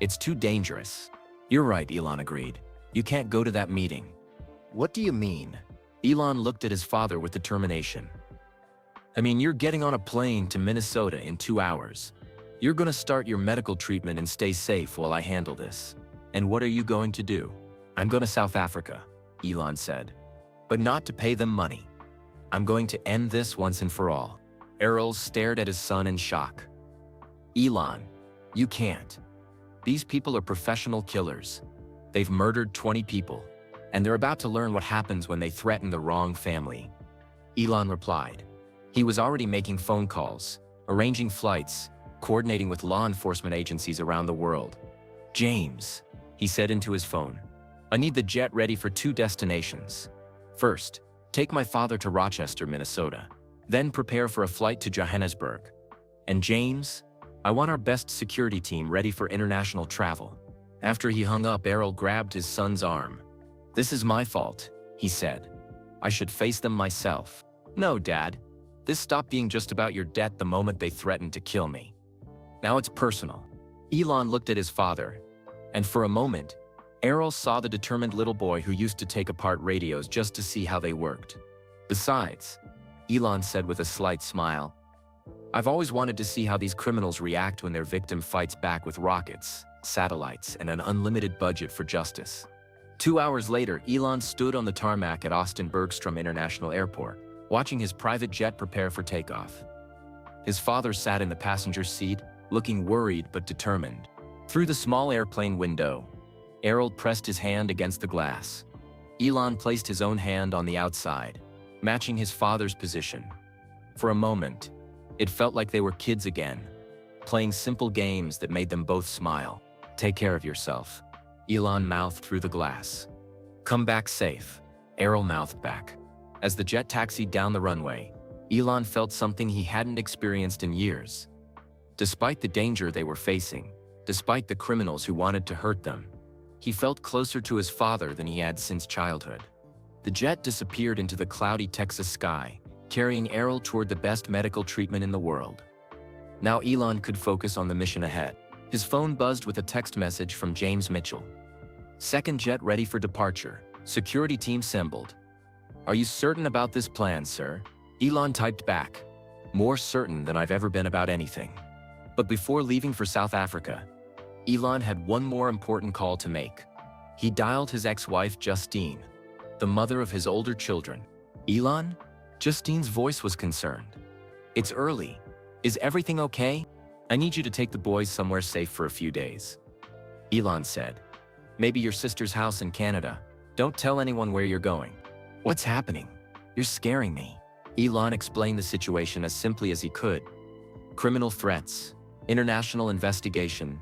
A: It's too dangerous. You're right, Elon agreed. You can't go to that meeting. What do you mean? Elon looked at his father with determination. I mean, you're getting on a plane to Minnesota in 2 hours. You're gonna start your medical treatment and stay safe while I handle this. And what are you going to do? I'm going to South Africa, Elon said. But not to pay them money. I'm going to end this once and for all. Errol stared at his son in shock. Elon, you can't. These people are professional killers. They've murdered 20 people, and they're about to learn what happens when they threaten the wrong family. Elon replied. He was already making phone calls, arranging flights, coordinating with law enforcement agencies around the world. James, he said into his phone, I need the jet ready for 2 destinations. First, take my father to Rochester, Minnesota. Then prepare for a flight to Johannesburg. And James, I want our best security team ready for international travel. After he hung up, Errol grabbed his son's arm. This is my fault, he said. I should face them myself. No, Dad. This stopped being just about your debt the moment they threatened to kill me. Now it's personal. Elon looked at his father, and for a moment, Errol saw the determined little boy who used to take apart radios just to see how they worked. Besides, Elon said with a slight smile, I've always wanted to see how these criminals react when their victim fights back with rockets, satellites, and an unlimited budget for justice. 2 hours later, Elon stood on the tarmac at Austin Bergstrom International Airport, watching his private jet prepare for takeoff. His father sat in the passenger seat, looking worried but determined. Through the small airplane window, Errol pressed his hand against the glass. Elon placed his own hand on the outside, matching his father's position. For a moment, it felt like they were kids again, playing simple games that made them both smile. Take care of yourself, Elon mouthed through the glass. Come back safe, Errol mouthed back. As the jet taxied down the runway, Elon felt something he hadn't experienced in years. Despite the danger they were facing, despite the criminals who wanted to hurt them, he felt closer to his father than he had since childhood. The jet disappeared into the cloudy Texas sky, carrying Errol toward the best medical treatment in the world. Now Elon could focus on the mission ahead. His phone buzzed with a text message from James Mitchell. Second jet ready for departure. Security team assembled. Are you certain about this plan, sir? Elon typed back. More certain than I've ever been about anything. But before leaving for South Africa, Elon had one more important call to make. He dialed his ex-wife Justine, the mother of his older children. Elon? Justine's voice was concerned. It's early. Is everything okay? I need you to take the boys somewhere safe for a few days. Elon said. Maybe your sister's house in Canada. Don't tell anyone where you're going. What's happening? You're scaring me. Elon explained the situation as simply as he could. Criminal threats, international investigation,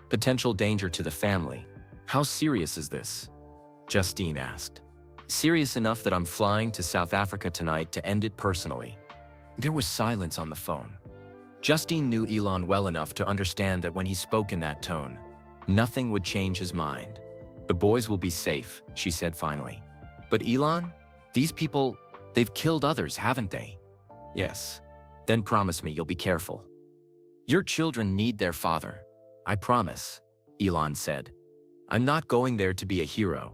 A: potential danger to the family. How serious is this? Justine asked. Serious enough that I'm flying to South Africa tonight to end it personally. There was silence on the phone. Justine knew Elon well enough to understand that when he spoke in that tone, nothing would change his mind. The boys will be safe, she said finally. But Elon? These people, they've killed others, haven't they? Yes. Then promise me you'll be careful. Your children need their father. I promise, Elon said. I'm not going there to be a hero.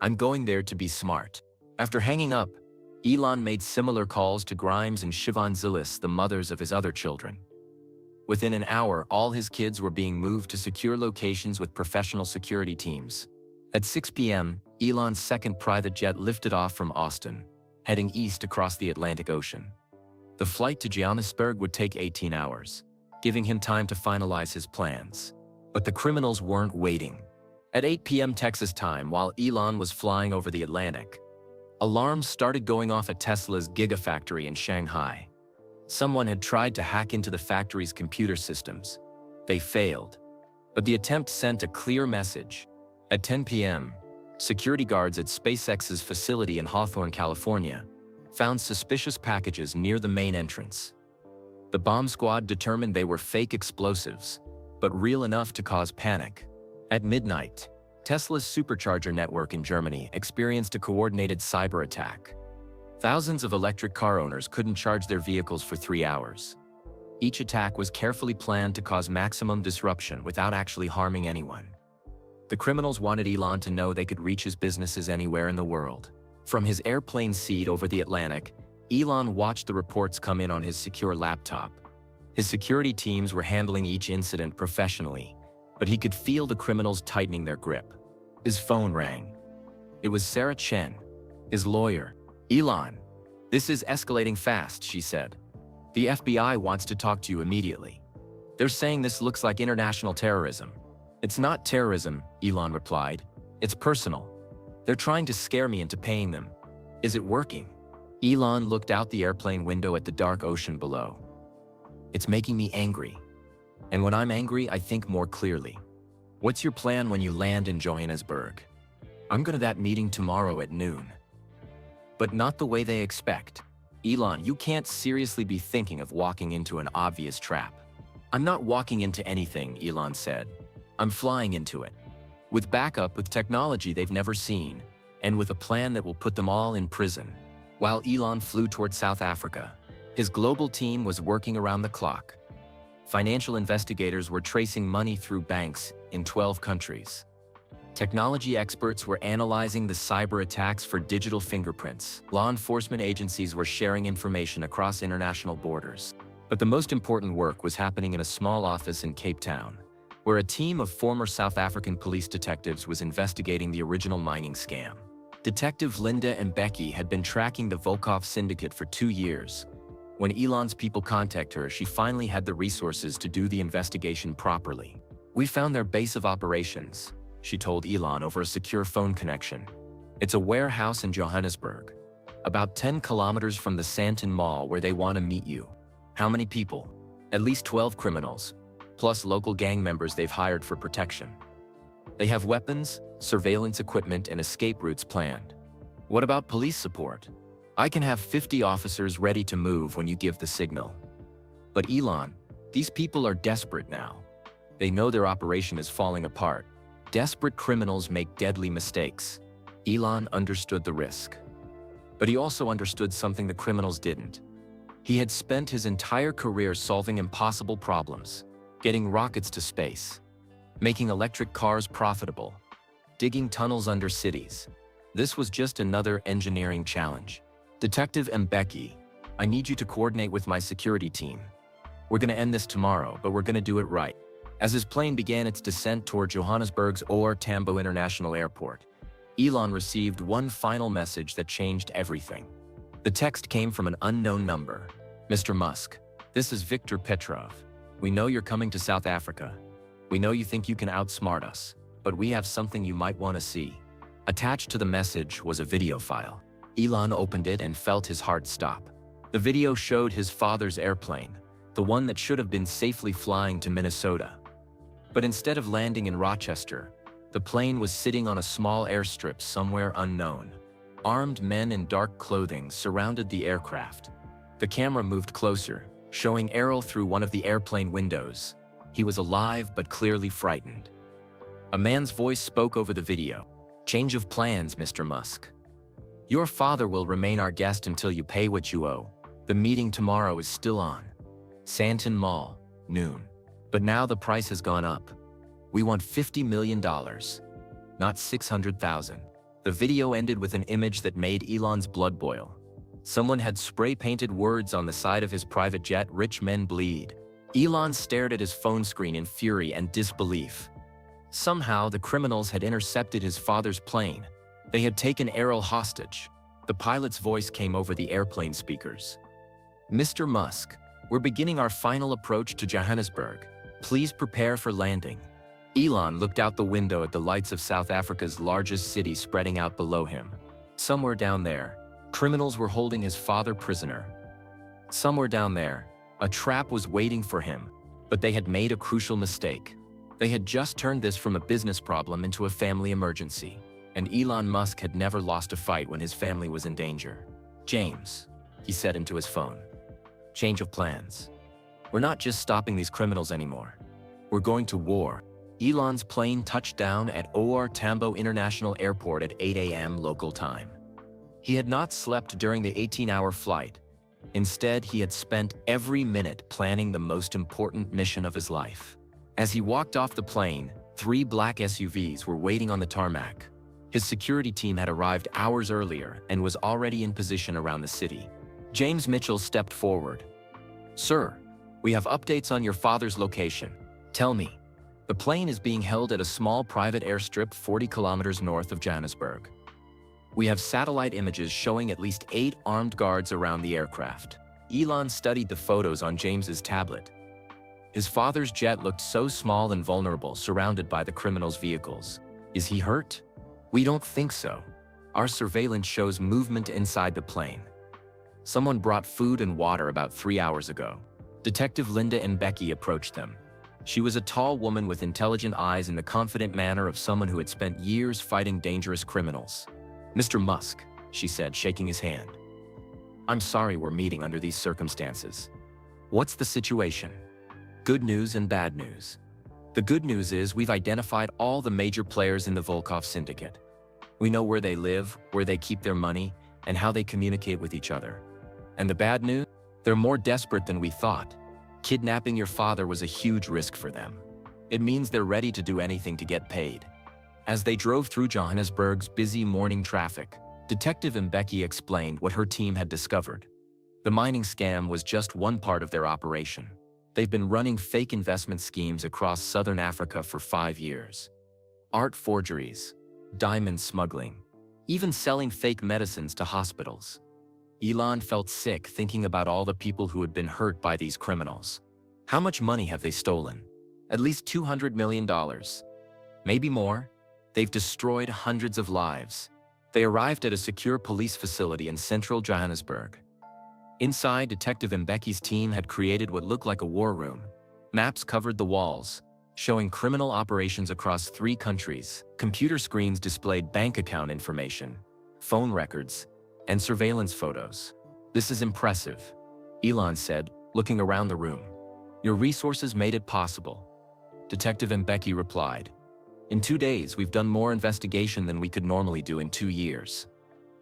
A: I'm going there to be smart. After hanging up, Elon made similar calls to Grimes and Siobhan Zillis, the mothers of his other children. Within an hour, all his kids were being moved to secure locations with professional security teams. At 6 p.m., Elon's second private jet lifted off from Austin, heading east across the Atlantic Ocean. The flight to Johannesburg would take 18 hours, giving him time to finalize his plans. But the criminals weren't waiting. At 8 p.m. Texas time, while Elon was flying over the Atlantic, alarms started going off at Tesla's Gigafactory in Shanghai. Someone had tried to hack into the factory's computer systems. They failed. But the attempt sent a clear message. At 10 p.m., security guards at SpaceX's facility in Hawthorne, California, found suspicious packages near the main entrance. The bomb squad determined they were fake explosives, but real enough to cause panic. At midnight, Tesla's supercharger network in Germany experienced a coordinated cyber attack. Thousands of electric car owners couldn't charge their vehicles for 3 hours. Each attack was carefully planned to cause maximum disruption without actually harming anyone. The criminals wanted Elon to know they could reach his businesses anywhere in the world. From his airplane seat over the Atlantic, Elon watched the reports come in on his secure laptop. His security teams were handling each incident professionally, but he could feel the criminals tightening their grip. His phone rang. It was Sarah Chen, his lawyer. Elon, this is escalating fast, she said. The FBI wants to talk to you immediately. They're saying this looks like international terrorism. It's not terrorism, Elon replied. It's personal. They're trying to scare me into paying them. Is it working? Elon looked out the airplane window at the dark ocean below. It's making me angry. And when I'm angry, I think more clearly. What's your plan when you land in Johannesburg? I'm going to that meeting tomorrow at noon. But not the way they expect. Elon, you can't seriously be thinking of walking into an obvious trap. I'm not walking into anything, Elon said. I'm flying into it. With backup, with technology they've never seen, and with a plan that will put them all in prison. While Elon flew toward South Africa, his global team was working around the clock. Financial investigators were tracing money through banks in 12 countries. Technology experts were analyzing the cyber attacks for digital fingerprints. Law enforcement agencies were sharing information across international borders. But the most important work was happening in a small office in Cape Town, where a team of former South African police detectives was investigating the original mining scam. Detective Linda and Becky had been tracking the Volkov syndicate for 2 years. When Elon's people contacted her, she finally had the resources to do the investigation properly. We found their base of operations, she told Elon over a secure phone connection. It's a warehouse in Johannesburg, about 10 kilometers from the Sandton Mall where they want to meet you. How many people? At least 12 criminals, plus local gang members they've hired for protection. They have weapons, surveillance equipment, and escape routes planned. What about police support? I can have 50 officers ready to move when you give the signal. But Elon, these people are desperate now. They know their operation is falling apart. Desperate criminals make deadly mistakes. Elon understood the risk. But he also understood something the criminals didn't. He had spent his entire career solving impossible problems, getting rockets to space, making electric cars profitable. digging tunnels under cities. This was just another engineering challenge. Detective Mbeki, I need you to coordinate with my security team. We're gonna end this tomorrow, but we're gonna do it right. As his plane began its descent toward Johannesburg's OR Tambo International Airport, Elon received one final message that changed everything. The text came from an unknown number. Mr. Musk, this is Viktor Petrov. We know you're coming to South Africa. We know you think you can outsmart us, but we have something you might want to see. Attached to the message was a video file. Elon opened it and felt his heart stop. The video showed his father's airplane, the one that should have been safely flying to Minnesota. But instead of landing in Rochester, the plane was sitting on a small airstrip somewhere unknown. Armed men in dark clothing surrounded the aircraft. The camera moved closer, showing Errol through one of the airplane windows. He was alive but clearly frightened. A man's voice spoke over the video. Change of plans, Mr. Musk. Your father will remain our guest until you pay what you owe. The meeting tomorrow is still on. Santon Mall, noon. But now the price has gone up. We want $50 million, not $600,000. The video ended with an image that made Elon's blood boil. Someone had spray-painted words on the side of his private jet, "Rich men bleed." Elon stared at his phone screen in fury and disbelief. Somehow, the criminals had intercepted his father's plane. They had taken Errol hostage. The pilot's voice came over the airplane speakers. Mr. Musk, we're beginning our final approach to Johannesburg. Please prepare for landing. Elon looked out the window at the lights of South Africa's largest city spreading out below him. Somewhere down there, criminals were holding his father prisoner. Somewhere down there, a trap was waiting for him, but they had made a crucial mistake. They had just turned this from a business problem into a family emergency, and Elon Musk had never lost a fight when his family was in danger. James, he said into his phone. Change of plans. We're not just stopping these criminals anymore. We're going to war. Elon's plane touched down at OR Tambo International Airport at 8 a.m. local time. He had not slept during the 18-hour flight. Instead, he had spent every minute planning the most important mission of his life. As he walked off the plane, 3 black SUVs were waiting on the tarmac. His security team had arrived hours earlier and was already in position around the city. James Mitchell stepped forward. Sir, we have updates on your father's location. Tell me. The plane is being held at a small private airstrip 40 kilometers north of Johannesburg. We have satellite images showing at least 8 armed guards around the aircraft. Elon studied the photos on James's tablet. His father's jet looked so small and vulnerable, surrounded by the criminals' vehicles. Is he hurt? We don't think so. Our surveillance shows movement inside the plane. Someone brought food and water about 3 hours ago. Detective Linda Mbeki approached them. She was a tall woman with intelligent eyes and the confident manner of someone who had spent years fighting dangerous criminals. Mr. Musk, she said, shaking his hand. I'm sorry we're meeting under these circumstances. What's the situation? Good news and bad news. The good news is we've identified all the major players in the Volkov syndicate. We know where they live, where they keep their money, and how they communicate with each other. And the bad news? They're more desperate than we thought. Kidnapping your father was a huge risk for them. It means they're ready to do anything to get paid. As they drove through Johannesburg's busy morning traffic, Detective Mbeki explained what her team had discovered. The mining scam was just one part of their operation. They've been running fake investment schemes across southern Africa for 5 years. Art forgeries, diamond smuggling, even selling fake medicines to hospitals. Elon felt sick thinking about all the people who had been hurt by these criminals. How much money have they stolen? At least $200 million. Maybe more. They've destroyed hundreds of lives. They arrived at a secure police facility in central Johannesburg. Inside, Detective Mbeki's team had created what looked like a war room. Maps covered the walls, showing criminal operations across 3 countries. Computer screens displayed bank account information, phone records, and surveillance photos. This is impressive, Elon said, looking around the room. Your resources made it possible. Detective Mbeki replied. In 2 days, we've done more investigation than we could normally do in 2 years.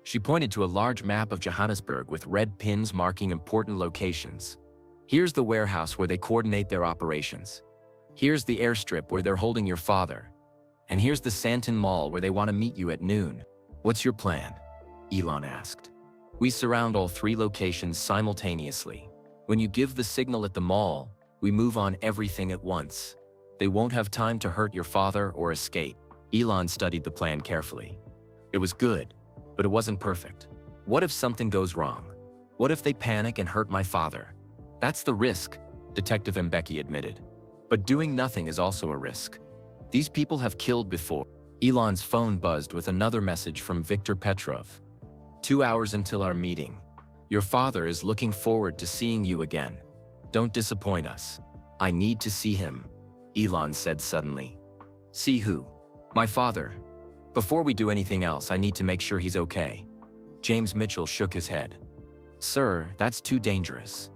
A: She pointed to a large map of Johannesburg with red pins marking important locations. Here's the warehouse where they coordinate their operations. Here's the airstrip where they're holding your father. And here's the Santon Mall where they want to meet you at noon. What's your plan? Elon asked. We surround all 3 locations simultaneously. When you give the signal at the mall, we move on everything at once. They won't have time to hurt your father or escape. Elon studied the plan carefully. It was good, but it wasn't perfect. What if something goes wrong? What if they panic and hurt my father? That's the risk, Detective Mbeki admitted. But doing nothing is also a risk. These people have killed before. Elon's phone buzzed with another message from Viktor Petrov. 2 hours until our meeting. Your father is looking forward to seeing you again. Don't disappoint us. I need to see him, Elon said suddenly. See who? My father. Before we do anything else, I need to make sure he's okay. James Mitchell shook his head. Sir, that's too dangerous.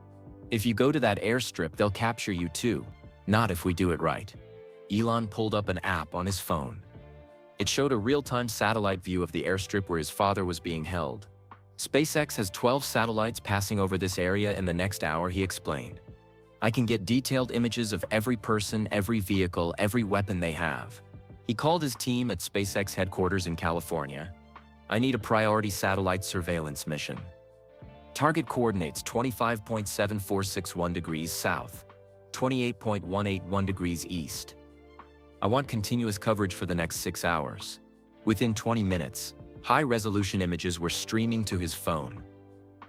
A: If you go to that airstrip, they'll capture you too. Not if we do it right. Elon pulled up an app on his phone. It showed a real-time satellite view of the airstrip where his father was being held. SpaceX has 12 satellites passing over this area in the next hour, he explained. I can get detailed images of every person, every vehicle, every weapon they have. He called his team at SpaceX headquarters in California. I need a priority satellite surveillance mission. Target coordinates 25.7461 degrees south, 28.181 degrees east. I want continuous coverage for the next 6 hours. Within 20 minutes, high-resolution images were streaming to his phone.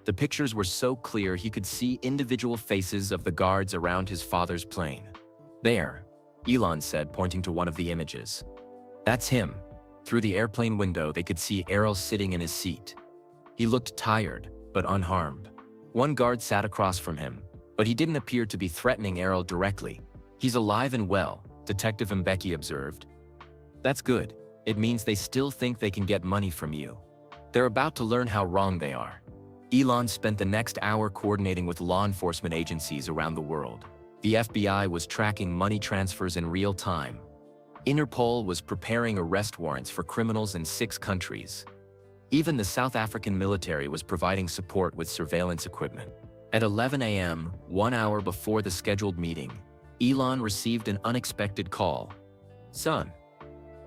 A: The pictures were so clear he could see individual faces of the guards around his father's plane. There, Elon said, pointing to one of the images. That's him. Through the airplane window, they could see Errol sitting in his seat. He looked tired, but unharmed. One guard sat across from him, but he didn't appear to be threatening Errol directly. He's alive and well, Detective Mbeki observed. That's good. It means they still think they can get money from you. They're about to learn how wrong they are. Elon spent the next hour coordinating with law enforcement agencies around the world. The FBI was tracking money transfers in real time. Interpol was preparing arrest warrants for criminals in 6 countries. Even the South African military was providing support with surveillance equipment. At 11 a.m., 1 hour before the scheduled meeting, Elon received an unexpected call. Son.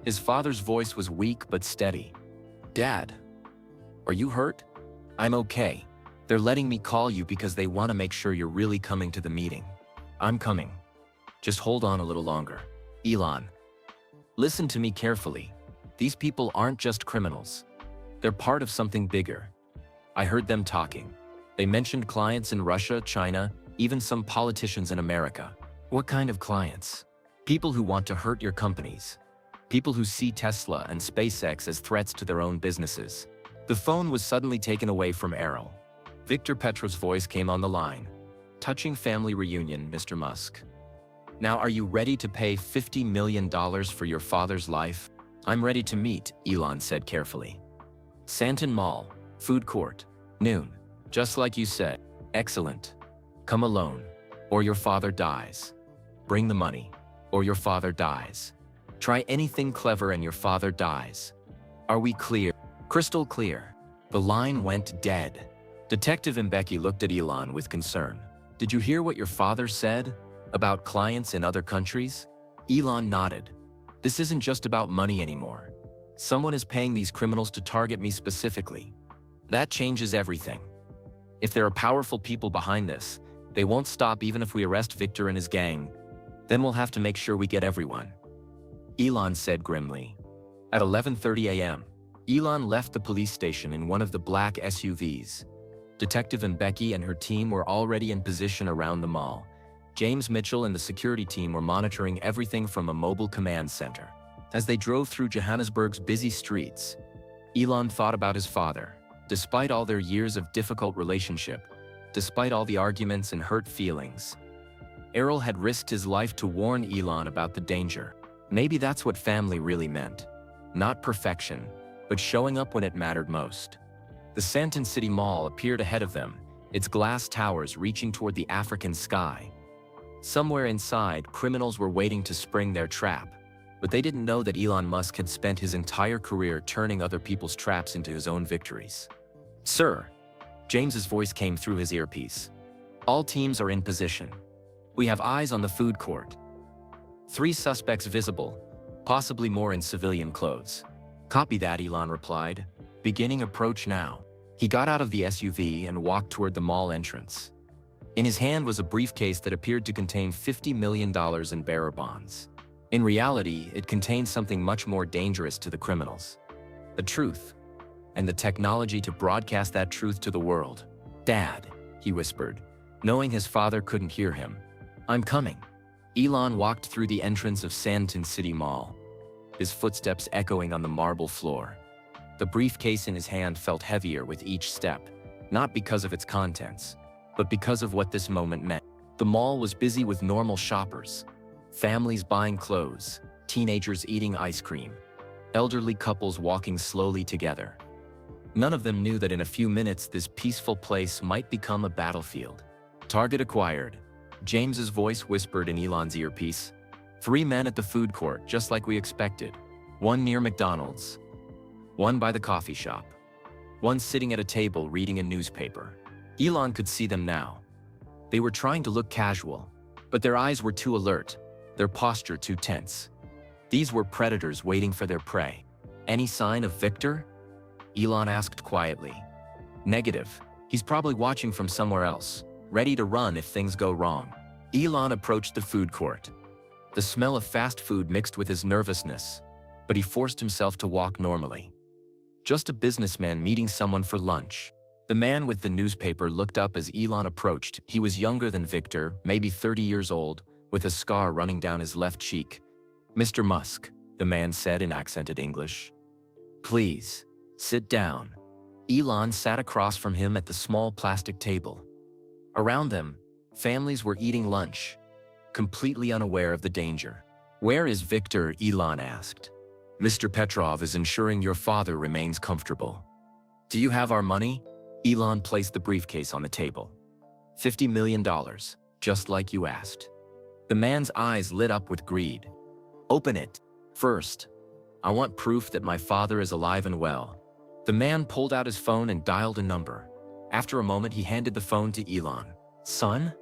A: His father's voice was weak but steady. Dad. Are you hurt? I'm okay. They're letting me call you because they want to make sure you're really coming to the meeting. I'm coming. Just hold on a little longer. Elon. Listen to me carefully. These people aren't just criminals. They're part of something bigger. I heard them talking. They mentioned clients in Russia, China, even some politicians in America. What kind of clients? People who want to hurt your companies. People who see Tesla and SpaceX as threats to their own businesses. The phone was suddenly taken away from Errol. Viktor Petrov's voice came on the line. Touching family reunion, Mr. Musk. Now, are you ready to pay $50 million for your father's life? I'm ready to meet, Elon said carefully. Santon Mall, food court, noon. Just like you said. Excellent. Come alone, or your father dies. Bring the money, or your father dies. Try anything clever and your father dies. Are we clear? Crystal clear. The line went dead. Detective Mbeki looked at Elon with concern. Did you hear what your father said about clients in other countries? Elon nodded. This isn't just about money anymore. Someone is paying these criminals to target me specifically. That changes everything. If there are powerful people behind this, they won't stop even if we arrest Victor and his gang. Then we'll have to make sure we get everyone. Elon said grimly. At 11:30 a.m., Elon left the police station in one of the black SUVs. Detective Mbeki and her team were already in position around the mall. James Mitchell and the security team were monitoring everything from a mobile command center. As they drove through Johannesburg's busy streets, Elon thought about his father. Despite all their years of difficult relationship, despite all the arguments and hurt feelings, Errol had risked his life to warn Elon about the danger. Maybe that's what family really meant. Not perfection, but showing up when it mattered most. The Santon City Mall appeared ahead of them, its glass towers reaching toward the African sky. Somewhere inside, criminals were waiting to spring their trap, but they didn't know that Elon Musk had spent his entire career turning other people's traps into his own victories. Sir, James's voice came through his earpiece. All teams are in position. We have eyes on the food court. 3 suspects visible, possibly more in civilian clothes. Copy that, Elon replied. Beginning approach now. He got out of the SUV and walked toward the mall entrance. In his hand was a briefcase that appeared to contain $50 million in bearer bonds. In reality, it contained something much more dangerous to the criminals. The truth, and the technology to broadcast that truth to the world. Dad, he whispered, knowing his father couldn't hear him. I'm coming. Elon walked through the entrance of Sandton City Mall, his footsteps echoing on the marble floor. The briefcase in his hand felt heavier with each step, not because of its contents, but because of what this moment meant. The mall was busy with normal shoppers, families buying clothes, teenagers eating ice cream, elderly couples walking slowly together. None of them knew that in a few minutes this peaceful place might become a battlefield. Target acquired. James's voice whispered in Elon's earpiece. 3 men at the food court, just like we expected. 1 near McDonald's. 1 by the coffee shop. 1 sitting at a table reading a newspaper. Elon could see them now. They were trying to look casual, but their eyes were too alert, their posture too tense. These were predators waiting for their prey. Any sign of Victor? Elon asked quietly. Negative. He's probably watching from somewhere else, ready to run if things go wrong. Elon approached the food court. The smell of fast food mixed with his nervousness, but he forced himself to walk normally. Just a businessman meeting someone for lunch. The man with the newspaper looked up as Elon approached. He was younger than Victor, maybe 30 years old, with a scar running down his left cheek. Mr. Musk, the man said in accented English. Please, sit down. Elon sat across from him at the small plastic table. Around them, families were eating lunch, completely unaware of the danger. Where is Victor? Elon asked. Mr. Petrov is ensuring your father remains comfortable. Do you have our money? Elon placed the briefcase on the table. $50 million, just like you asked. The man's eyes lit up with greed. Open it. First, I want proof that my father is alive and well. The man pulled out his phone and dialed a number. After a moment, he handed the phone to Elon. Son?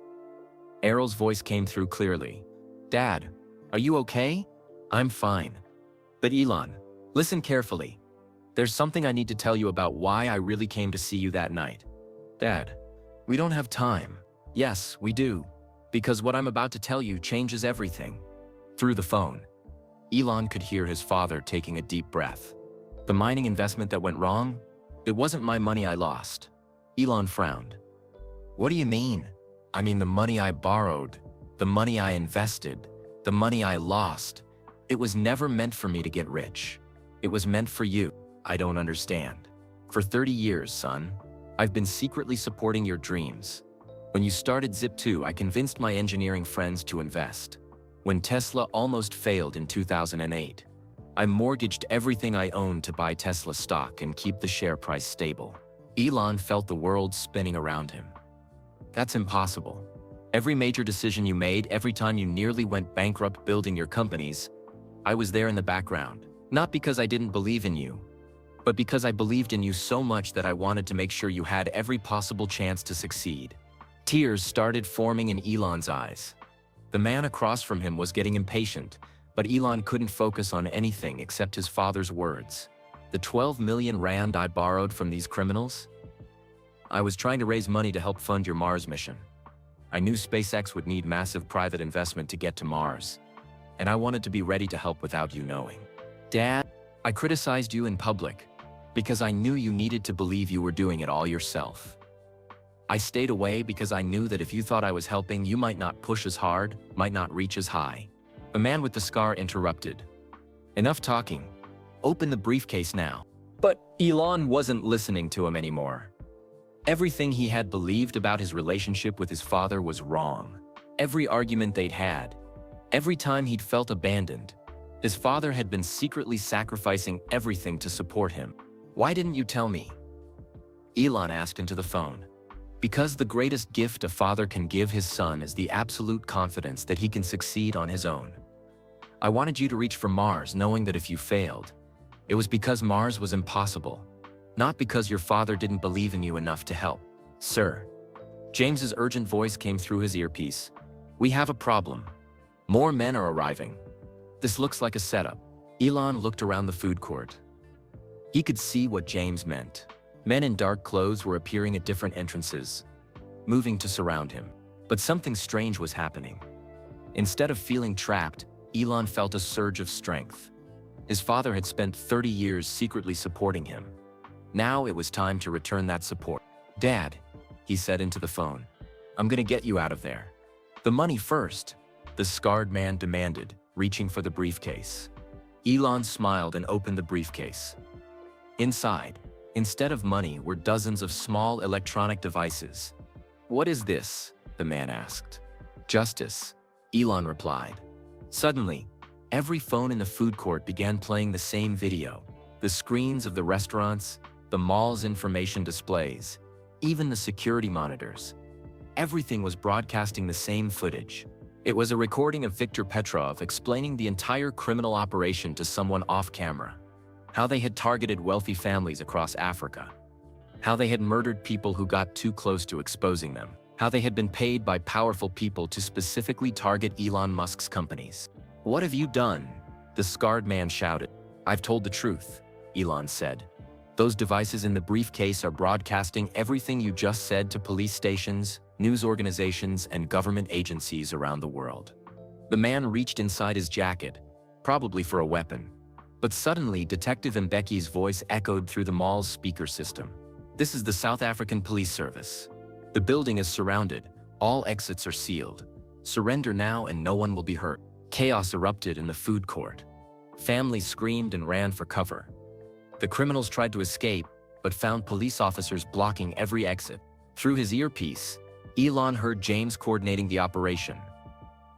A: Errol's voice came through clearly. Dad, are you okay? I'm fine. But Elon, listen carefully. There's something I need to tell you about why I really came to see you that night. Dad, we don't have time. Yes, we do. Because what I'm about to tell you changes everything. Through the phone, Elon could hear his father taking a deep breath. The mining investment that went wrong? It wasn't my money I lost. Elon frowned. What do you mean? I mean the money I borrowed, the money I invested, the money I lost. It was never meant for me to get rich. It was meant for you. I don't understand. For 30 years, son, I've been secretly supporting your dreams. When you started Zip2, I convinced my engineering friends to invest. When Tesla almost failed in 2008, I mortgaged everything I owned to buy Tesla stock and keep the share price stable. Elon felt the world spinning around him. That's impossible. Every major decision you made, every time you nearly went bankrupt building your companies, I was there in the background. Not because I didn't believe in you, but because I believed in you so much that I wanted to make sure you had every possible chance to succeed. Tears started forming in Elon's eyes. The man across from him was getting impatient, but Elon couldn't focus on anything except his father's words. The 12 million rand I borrowed from these criminals? I was trying to raise money to help fund your Mars mission. I knew SpaceX would need massive private investment to get to Mars, and I wanted to be ready to help without you knowing. Dad, I criticized you in public because I knew you needed to believe you were doing it all yourself. I stayed away because I knew that if you thought I was helping, you might not push as hard, might not reach as high. The man with the scar interrupted. Enough talking. Open the briefcase now. But Elon wasn't listening to him anymore. Everything he had believed about his relationship with his father was wrong. Every argument they'd had, every time he'd felt abandoned, his father had been secretly sacrificing everything to support him. Why didn't you tell me? Elon asked into the phone. Because the greatest gift a father can give his son is the absolute confidence that he can succeed on his own. I wanted you to reach for Mars knowing that if you failed, it was because Mars was impossible, not because your father didn't believe in you enough to help. Sir, James's urgent voice came through his earpiece. We have a problem. More men are arriving. This looks like a setup. Elon looked around the food court. He could see what James meant. Men in dark clothes were appearing at different entrances, moving to surround him. But something strange was happening. Instead of feeling trapped, Elon felt a surge of strength. His father had spent 30 years secretly supporting him. Now it was time to return that support. "Dad," he said into the phone, "I'm gonna get you out of there." "The money first," the scarred man demanded, reaching for the briefcase. Elon smiled and opened the briefcase. Inside, instead of money, were dozens of small electronic devices. "What is this?" the man asked. "Justice," Elon replied. Suddenly, every phone in the food court began playing the same video. The screens of the restaurants, the mall's information displays, even the security monitors. Everything was broadcasting the same footage. It was a recording of Viktor Petrov explaining the entire criminal operation to someone off camera. How they had targeted wealthy families across Africa. How they had murdered people who got too close to exposing them. How they had been paid by powerful people to specifically target Elon Musk's companies. "What have you done?" the scarred man shouted. "I've told the truth," Elon said. "Those devices in the briefcase are broadcasting everything you just said to police stations, news organizations, and government agencies around the world." The man reached inside his jacket, probably for a weapon. But suddenly, Detective Mbeki's voice echoed through the mall's speaker system. "This is the South African Police Service. The building is surrounded. All exits are sealed. Surrender now and no one will be hurt." Chaos erupted in the food court. Families screamed and ran for cover. The criminals tried to escape, but found police officers blocking every exit. Through his earpiece, Elon heard James coordinating the operation.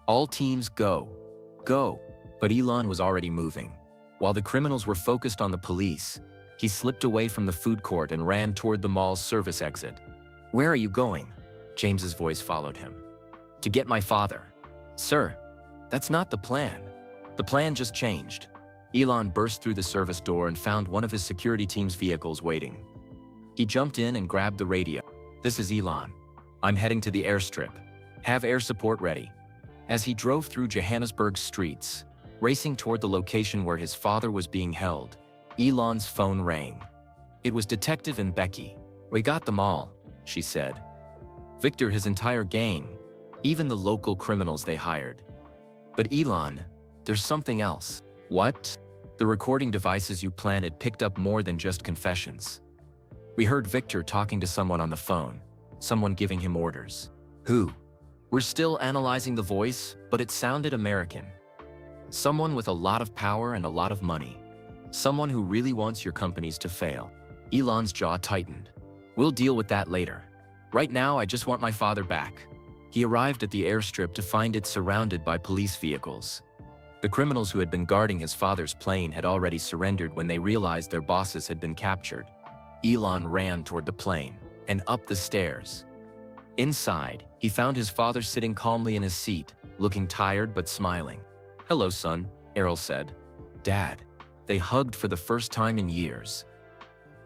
A: "All teams go. Go." But Elon was already moving. While the criminals were focused on the police, he slipped away from the food court and ran toward the mall's service exit. "Where are you going?" James's voice followed him. "To get my father." "Sir, that's not the plan. The plan just changed." Elon burst through the service door and found one of his security team's vehicles waiting. He jumped in and grabbed the radio. "This is Elon. I'm heading to the airstrip. Have air support ready." As he drove through Johannesburg's streets, racing toward the location where his father was being held, Elon's phone rang. It was Detective Mbeki. "We got them all," she said. "Victor, his entire gang, even the local criminals they hired." "But Elon, there's something else." "What?" "The recording devices you planted picked up more than just confessions. We heard Victor talking to someone on the phone, someone giving him orders." "Who?" "We're still analyzing the voice, but it sounded American. Someone with a lot of power and a lot of money. Someone who really wants your companies to fail." Elon's jaw tightened. "We'll deal with that later. Right now, I just want my father back." He arrived at the airstrip to find it surrounded by police vehicles. The criminals who had been guarding his father's plane had already surrendered when they realized their bosses had been captured. Elon ran toward the plane and up the stairs. Inside, he found his father sitting calmly in his seat, looking tired but smiling. "Hello, son," Errol said. "Dad." They hugged for the first time in years.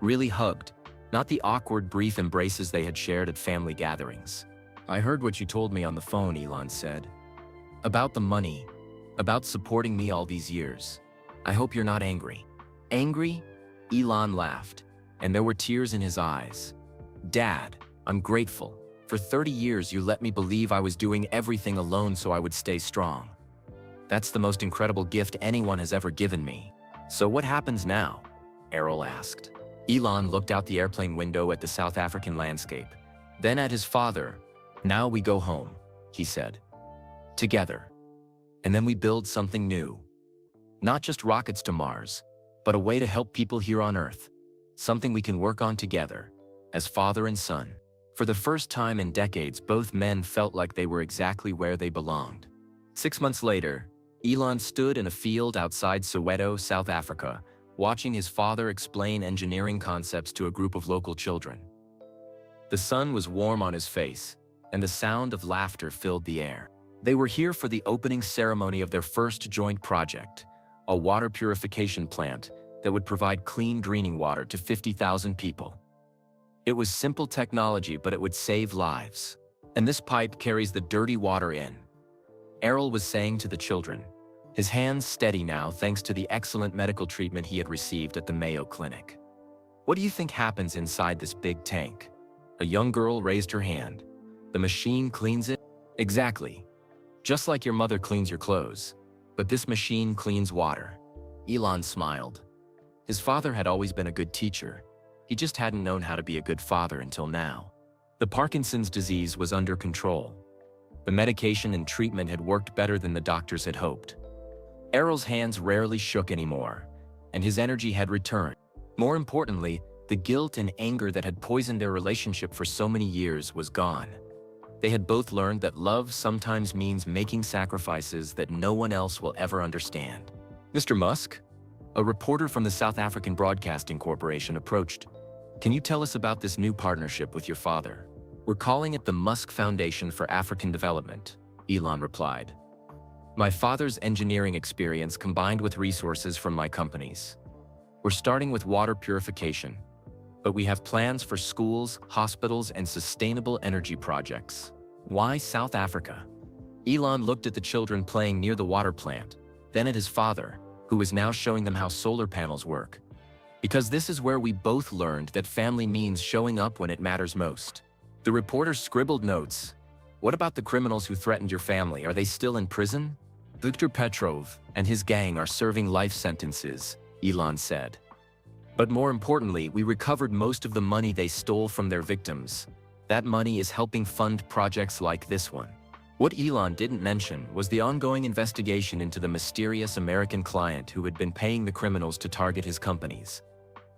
A: Really hugged, not the awkward, brief embraces they had shared at family gatherings. "I heard what you told me on the phone," Elon said. "About the money. About supporting me all these years. I hope you're not angry." "Angry?" Elon laughed, and there were tears in his eyes. "Dad, I'm grateful. For 30 years you let me believe I was doing everything alone so I would stay strong. That's the most incredible gift anyone has ever given me." "So what happens now?" Errol asked. Elon looked out the airplane window at the South African landscape, then at his father. "Now we go home," he said. "Together. And then we build something new. Not just rockets to Mars, but a way to help people here on Earth. Something we can work on together, as father and son." For the first time in decades, both men felt like they were exactly where they belonged. 6 months later, Elon stood in a field outside Soweto, South Africa, watching his father explain engineering concepts to a group of local children. The sun was warm on his face, and the sound of laughter filled the air. They were here for the opening ceremony of their first joint project, a water purification plant that would provide clean drinking water to 50,000 people. It was simple technology, but it would save lives. "And this pipe carries the dirty water in," Errol was saying to the children. his hands steady now thanks to the excellent medical treatment he had received at the Mayo Clinic. What do you think happens inside this big tank? A young girl raised her hand. The machine cleans it? Exactly. Just like your mother cleans your clothes. But this machine cleans water. Elon smiled. His father had always been a good teacher. He just hadn't known how to be a good father until now. The Parkinson's disease was under control. The medication and treatment had worked better than the doctors had hoped. Errol's hands rarely shook anymore, and his energy had returned. More importantly, the guilt and anger that had poisoned their relationship for so many years was gone. They had both learned that love sometimes means making sacrifices that no one else will ever understand. Mr. Musk? A reporter from the South African Broadcasting Corporation approached. Can you tell us about this new partnership with your father? We're calling it the Musk Foundation for African Development, Elon replied. My father's engineering experience combined with resources from my companies. We're starting with water purification, but we have plans for schools, hospitals, and sustainable energy projects. Why South Africa? Elon looked at the children playing near the water plant, then at his father, who was now showing them how solar panels work. Because this is where we both learned that family means showing up when it matters most. The reporter scribbled notes. What about the criminals who threatened your family? Are they still in prison? Viktor Petrov and his gang are serving life sentences, Elon said. But more importantly, we recovered most of the money they stole from their victims. That money is helping fund projects like this one. What Elon didn't mention was the ongoing investigation into the mysterious American client who had been paying the criminals to target his companies.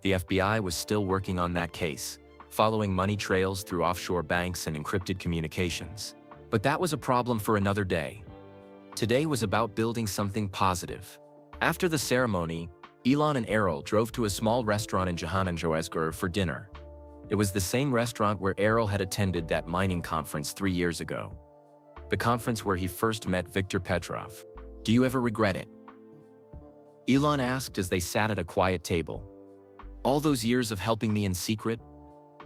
A: The FBI was still working on that case, following money trails through offshore banks and encrypted communications. But that was a problem for another day. Today was about building something positive. After the ceremony, Elon and Errol drove to a small restaurant in Johannesburg for dinner. It was the same restaurant where Errol had attended that mining conference 3 years ago. The conference where he first met Viktor Petrov. Do you ever regret it? Elon asked as they sat at a quiet table. All those years of helping me in secret?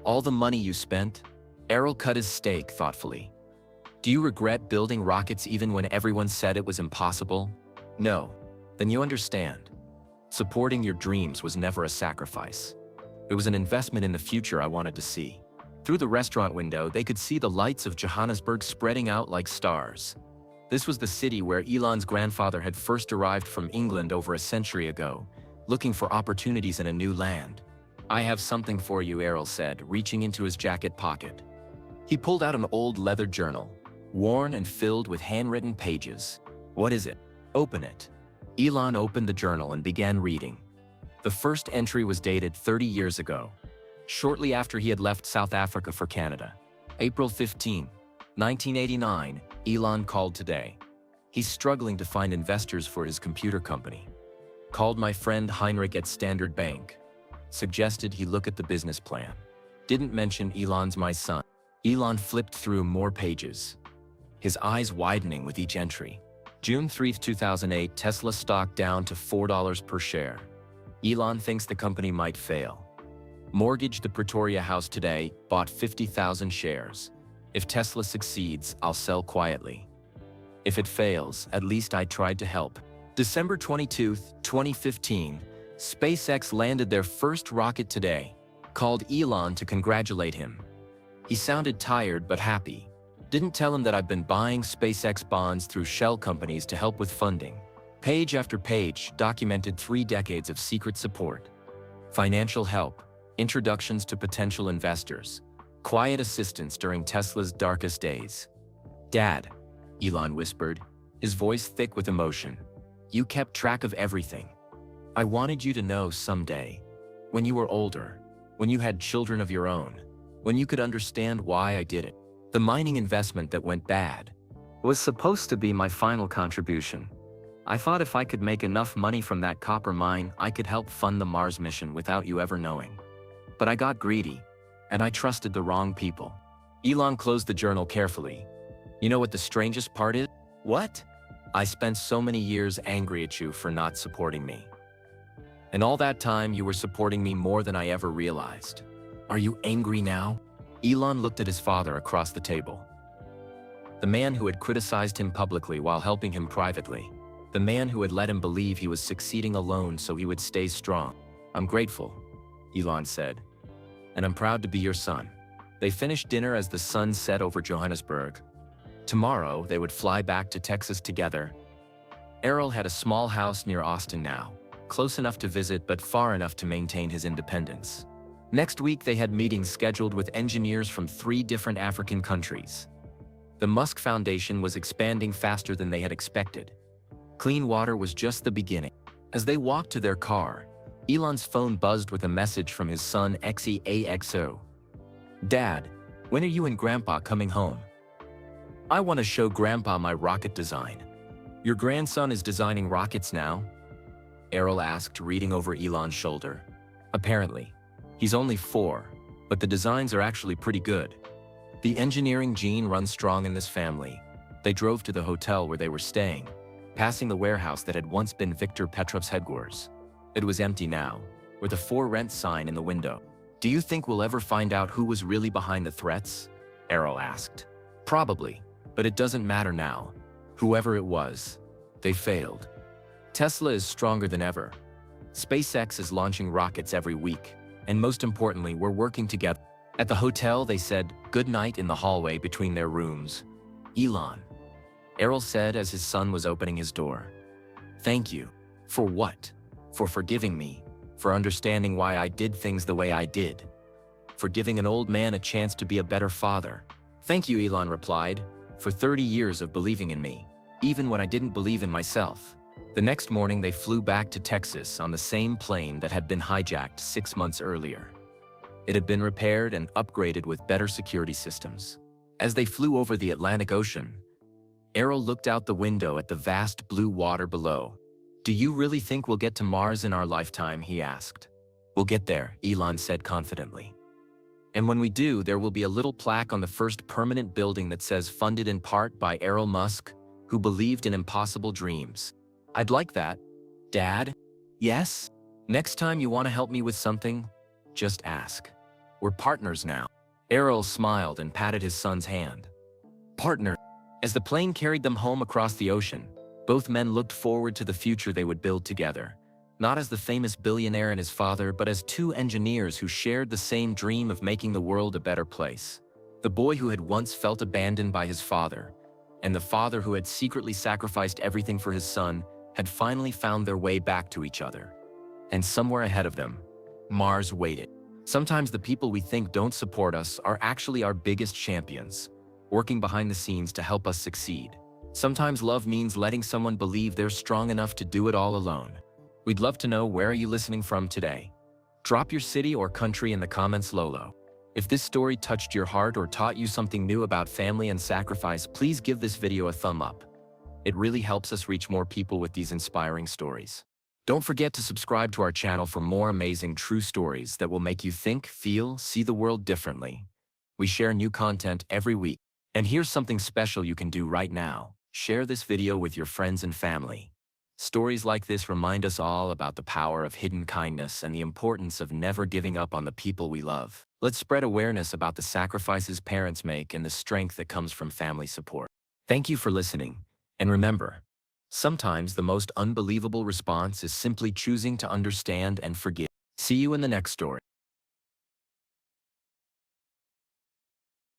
A: All the money you spent? Errol cut his steak thoughtfully. Do you regret building rockets even when everyone said it was impossible? No. Then you understand. Supporting your dreams was never a sacrifice. It was an investment in the future I wanted to see. Through the restaurant window, they could see the lights of Johannesburg spreading out like stars. This was the city where Elon's grandfather had first arrived from England over a century ago, looking for opportunities in a new land. I have something for you, Errol said, reaching into his jacket pocket. He pulled out an old leather journal, worn and filled with handwritten pages. What is it? Open it. Elon opened the journal and began reading. The first entry was dated 30 years ago, shortly after he had left South Africa for Canada. April 15, 1989, Elon called today. He's struggling to find investors for his computer company. Called my friend Heinrich at Standard Bank. Suggested he look at the business plan. Didn't mention Elon's my son. Elon flipped through more pages, his eyes widening with each entry. June 3, 2008, Tesla stock down to $4 per share. Elon thinks the company might fail. Mortgaged the Pretoria house today, bought 50,000 shares. If Tesla succeeds, I'll sell quietly. If it fails, at least I tried to help. December 22, 2015, SpaceX landed their first rocket today. Called Elon to congratulate him. He sounded tired but happy. Didn't tell him that I've been buying SpaceX bonds through shell companies to help with funding. Page after page documented 3 decades of secret support. Financial help, introductions to potential investors, quiet assistance during Tesla's darkest days. Dad, Elon whispered, his voice thick with emotion. You kept track of everything. I wanted you to know someday, when you were older, when you had children of your own, when you could understand why I did it. The mining investment that went bad was supposed to be my final contribution. I thought if I could make enough money from that copper mine, I could help fund the Mars mission without you ever knowing. But I got greedy, and I trusted the wrong people. Elon closed the journal carefully. You know what the strangest part is? What? I spent so many years angry at you for not supporting me. And all that time you were supporting me more than I ever realized. Are you angry now? Elon looked at his father across the table. The man who had criticized him publicly while helping him privately. the man who had let him believe he was succeeding alone so he would stay strong. "I'm grateful," Elon said, "and I'm proud to be your son." They finished dinner as the sun set over Johannesburg. Tomorrow, they would fly back to Texas together. Errol had a small house near Austin now, close enough to visit but far enough to maintain his independence. Next week, they had meetings scheduled with engineers from 3 different African countries. The Musk Foundation was expanding faster than they had expected. Clean water was just the beginning. As they walked to their car, Elon's phone buzzed with a message from his son XEAXO. "Dad, when are you and Grandpa coming home? I want to show Grandpa my rocket design." "Your grandson is designing rockets now?" Errol asked, reading over Elon's shoulder. "Apparently. He's only 4, but the designs are actually pretty good." The engineering gene runs strong in this family. They drove to the hotel where they were staying, passing the warehouse that had once been Viktor Petrov's headquarters. It was empty now, with a "For Rent" sign in the window. "Do you think we'll ever find out who was really behind the threats?" Errol asked. "Probably, but it doesn't matter now. Whoever it was, they failed. Tesla is stronger than ever. SpaceX is launching rockets every week, and most importantly, we're working together." At the hotel, they said goodnight in the hallway between their rooms. "Elon," Errol said as his son was opening his door. "Thank you." "For what?" "For forgiving me, for understanding why I did things the way I did, for giving an old man a chance to be a better father." "Thank you," Elon replied, "for 30 years of believing in me, even when I didn't believe in myself." The next morning, they flew back to Texas on the same plane that had been hijacked 6 months earlier. It had been repaired and upgraded with better security systems. As they flew over the Atlantic Ocean, Errol looked out the window at the vast blue water below. "Do you really think we'll get to Mars in our lifetime?" he asked. "We'll get there," Elon said confidently. "And when we do, there will be a little plaque on the first permanent building that says funded in part by Elon Musk, who believed in impossible dreams." "I'd like that." "Dad?" "Yes?" "Next time you want to help me with something, just ask. We're partners now." Errol smiled and patted his son's hand. "Partner." As the plane carried them home across the ocean, both men looked forward to the future they would build together, not as the famous billionaire and his father, but as 2 engineers who shared the same dream of making the world a better place. The boy who had once felt abandoned by his father, and the father who had secretly sacrificed everything for his son, had finally found their way back to each other. And somewhere ahead of them, Mars waited. Sometimes the people we think don't support us are actually our biggest champions, working behind the scenes to help us succeed. Sometimes love means letting someone believe they're strong enough to do it all alone. We'd love to know, where are you listening from today? Drop your city or country in the comments below. If this story touched your heart or taught you something new about family and sacrifice, please give this video a thumb up. It really helps us reach more people with these inspiring stories. Don't forget to subscribe to our channel for more amazing true stories that will make you think, feel, see the world differently. We share new content every week. And here's something special you can do right now. Share this video with your friends and family. Stories like this remind us all about the power of hidden kindness and the importance of never giving up on the people we love. Let's spread awareness about the sacrifices parents make and the strength that comes from family support. Thank you for listening. And remember, sometimes the most unbelievable response is simply choosing to understand and forgive. See you in the next story.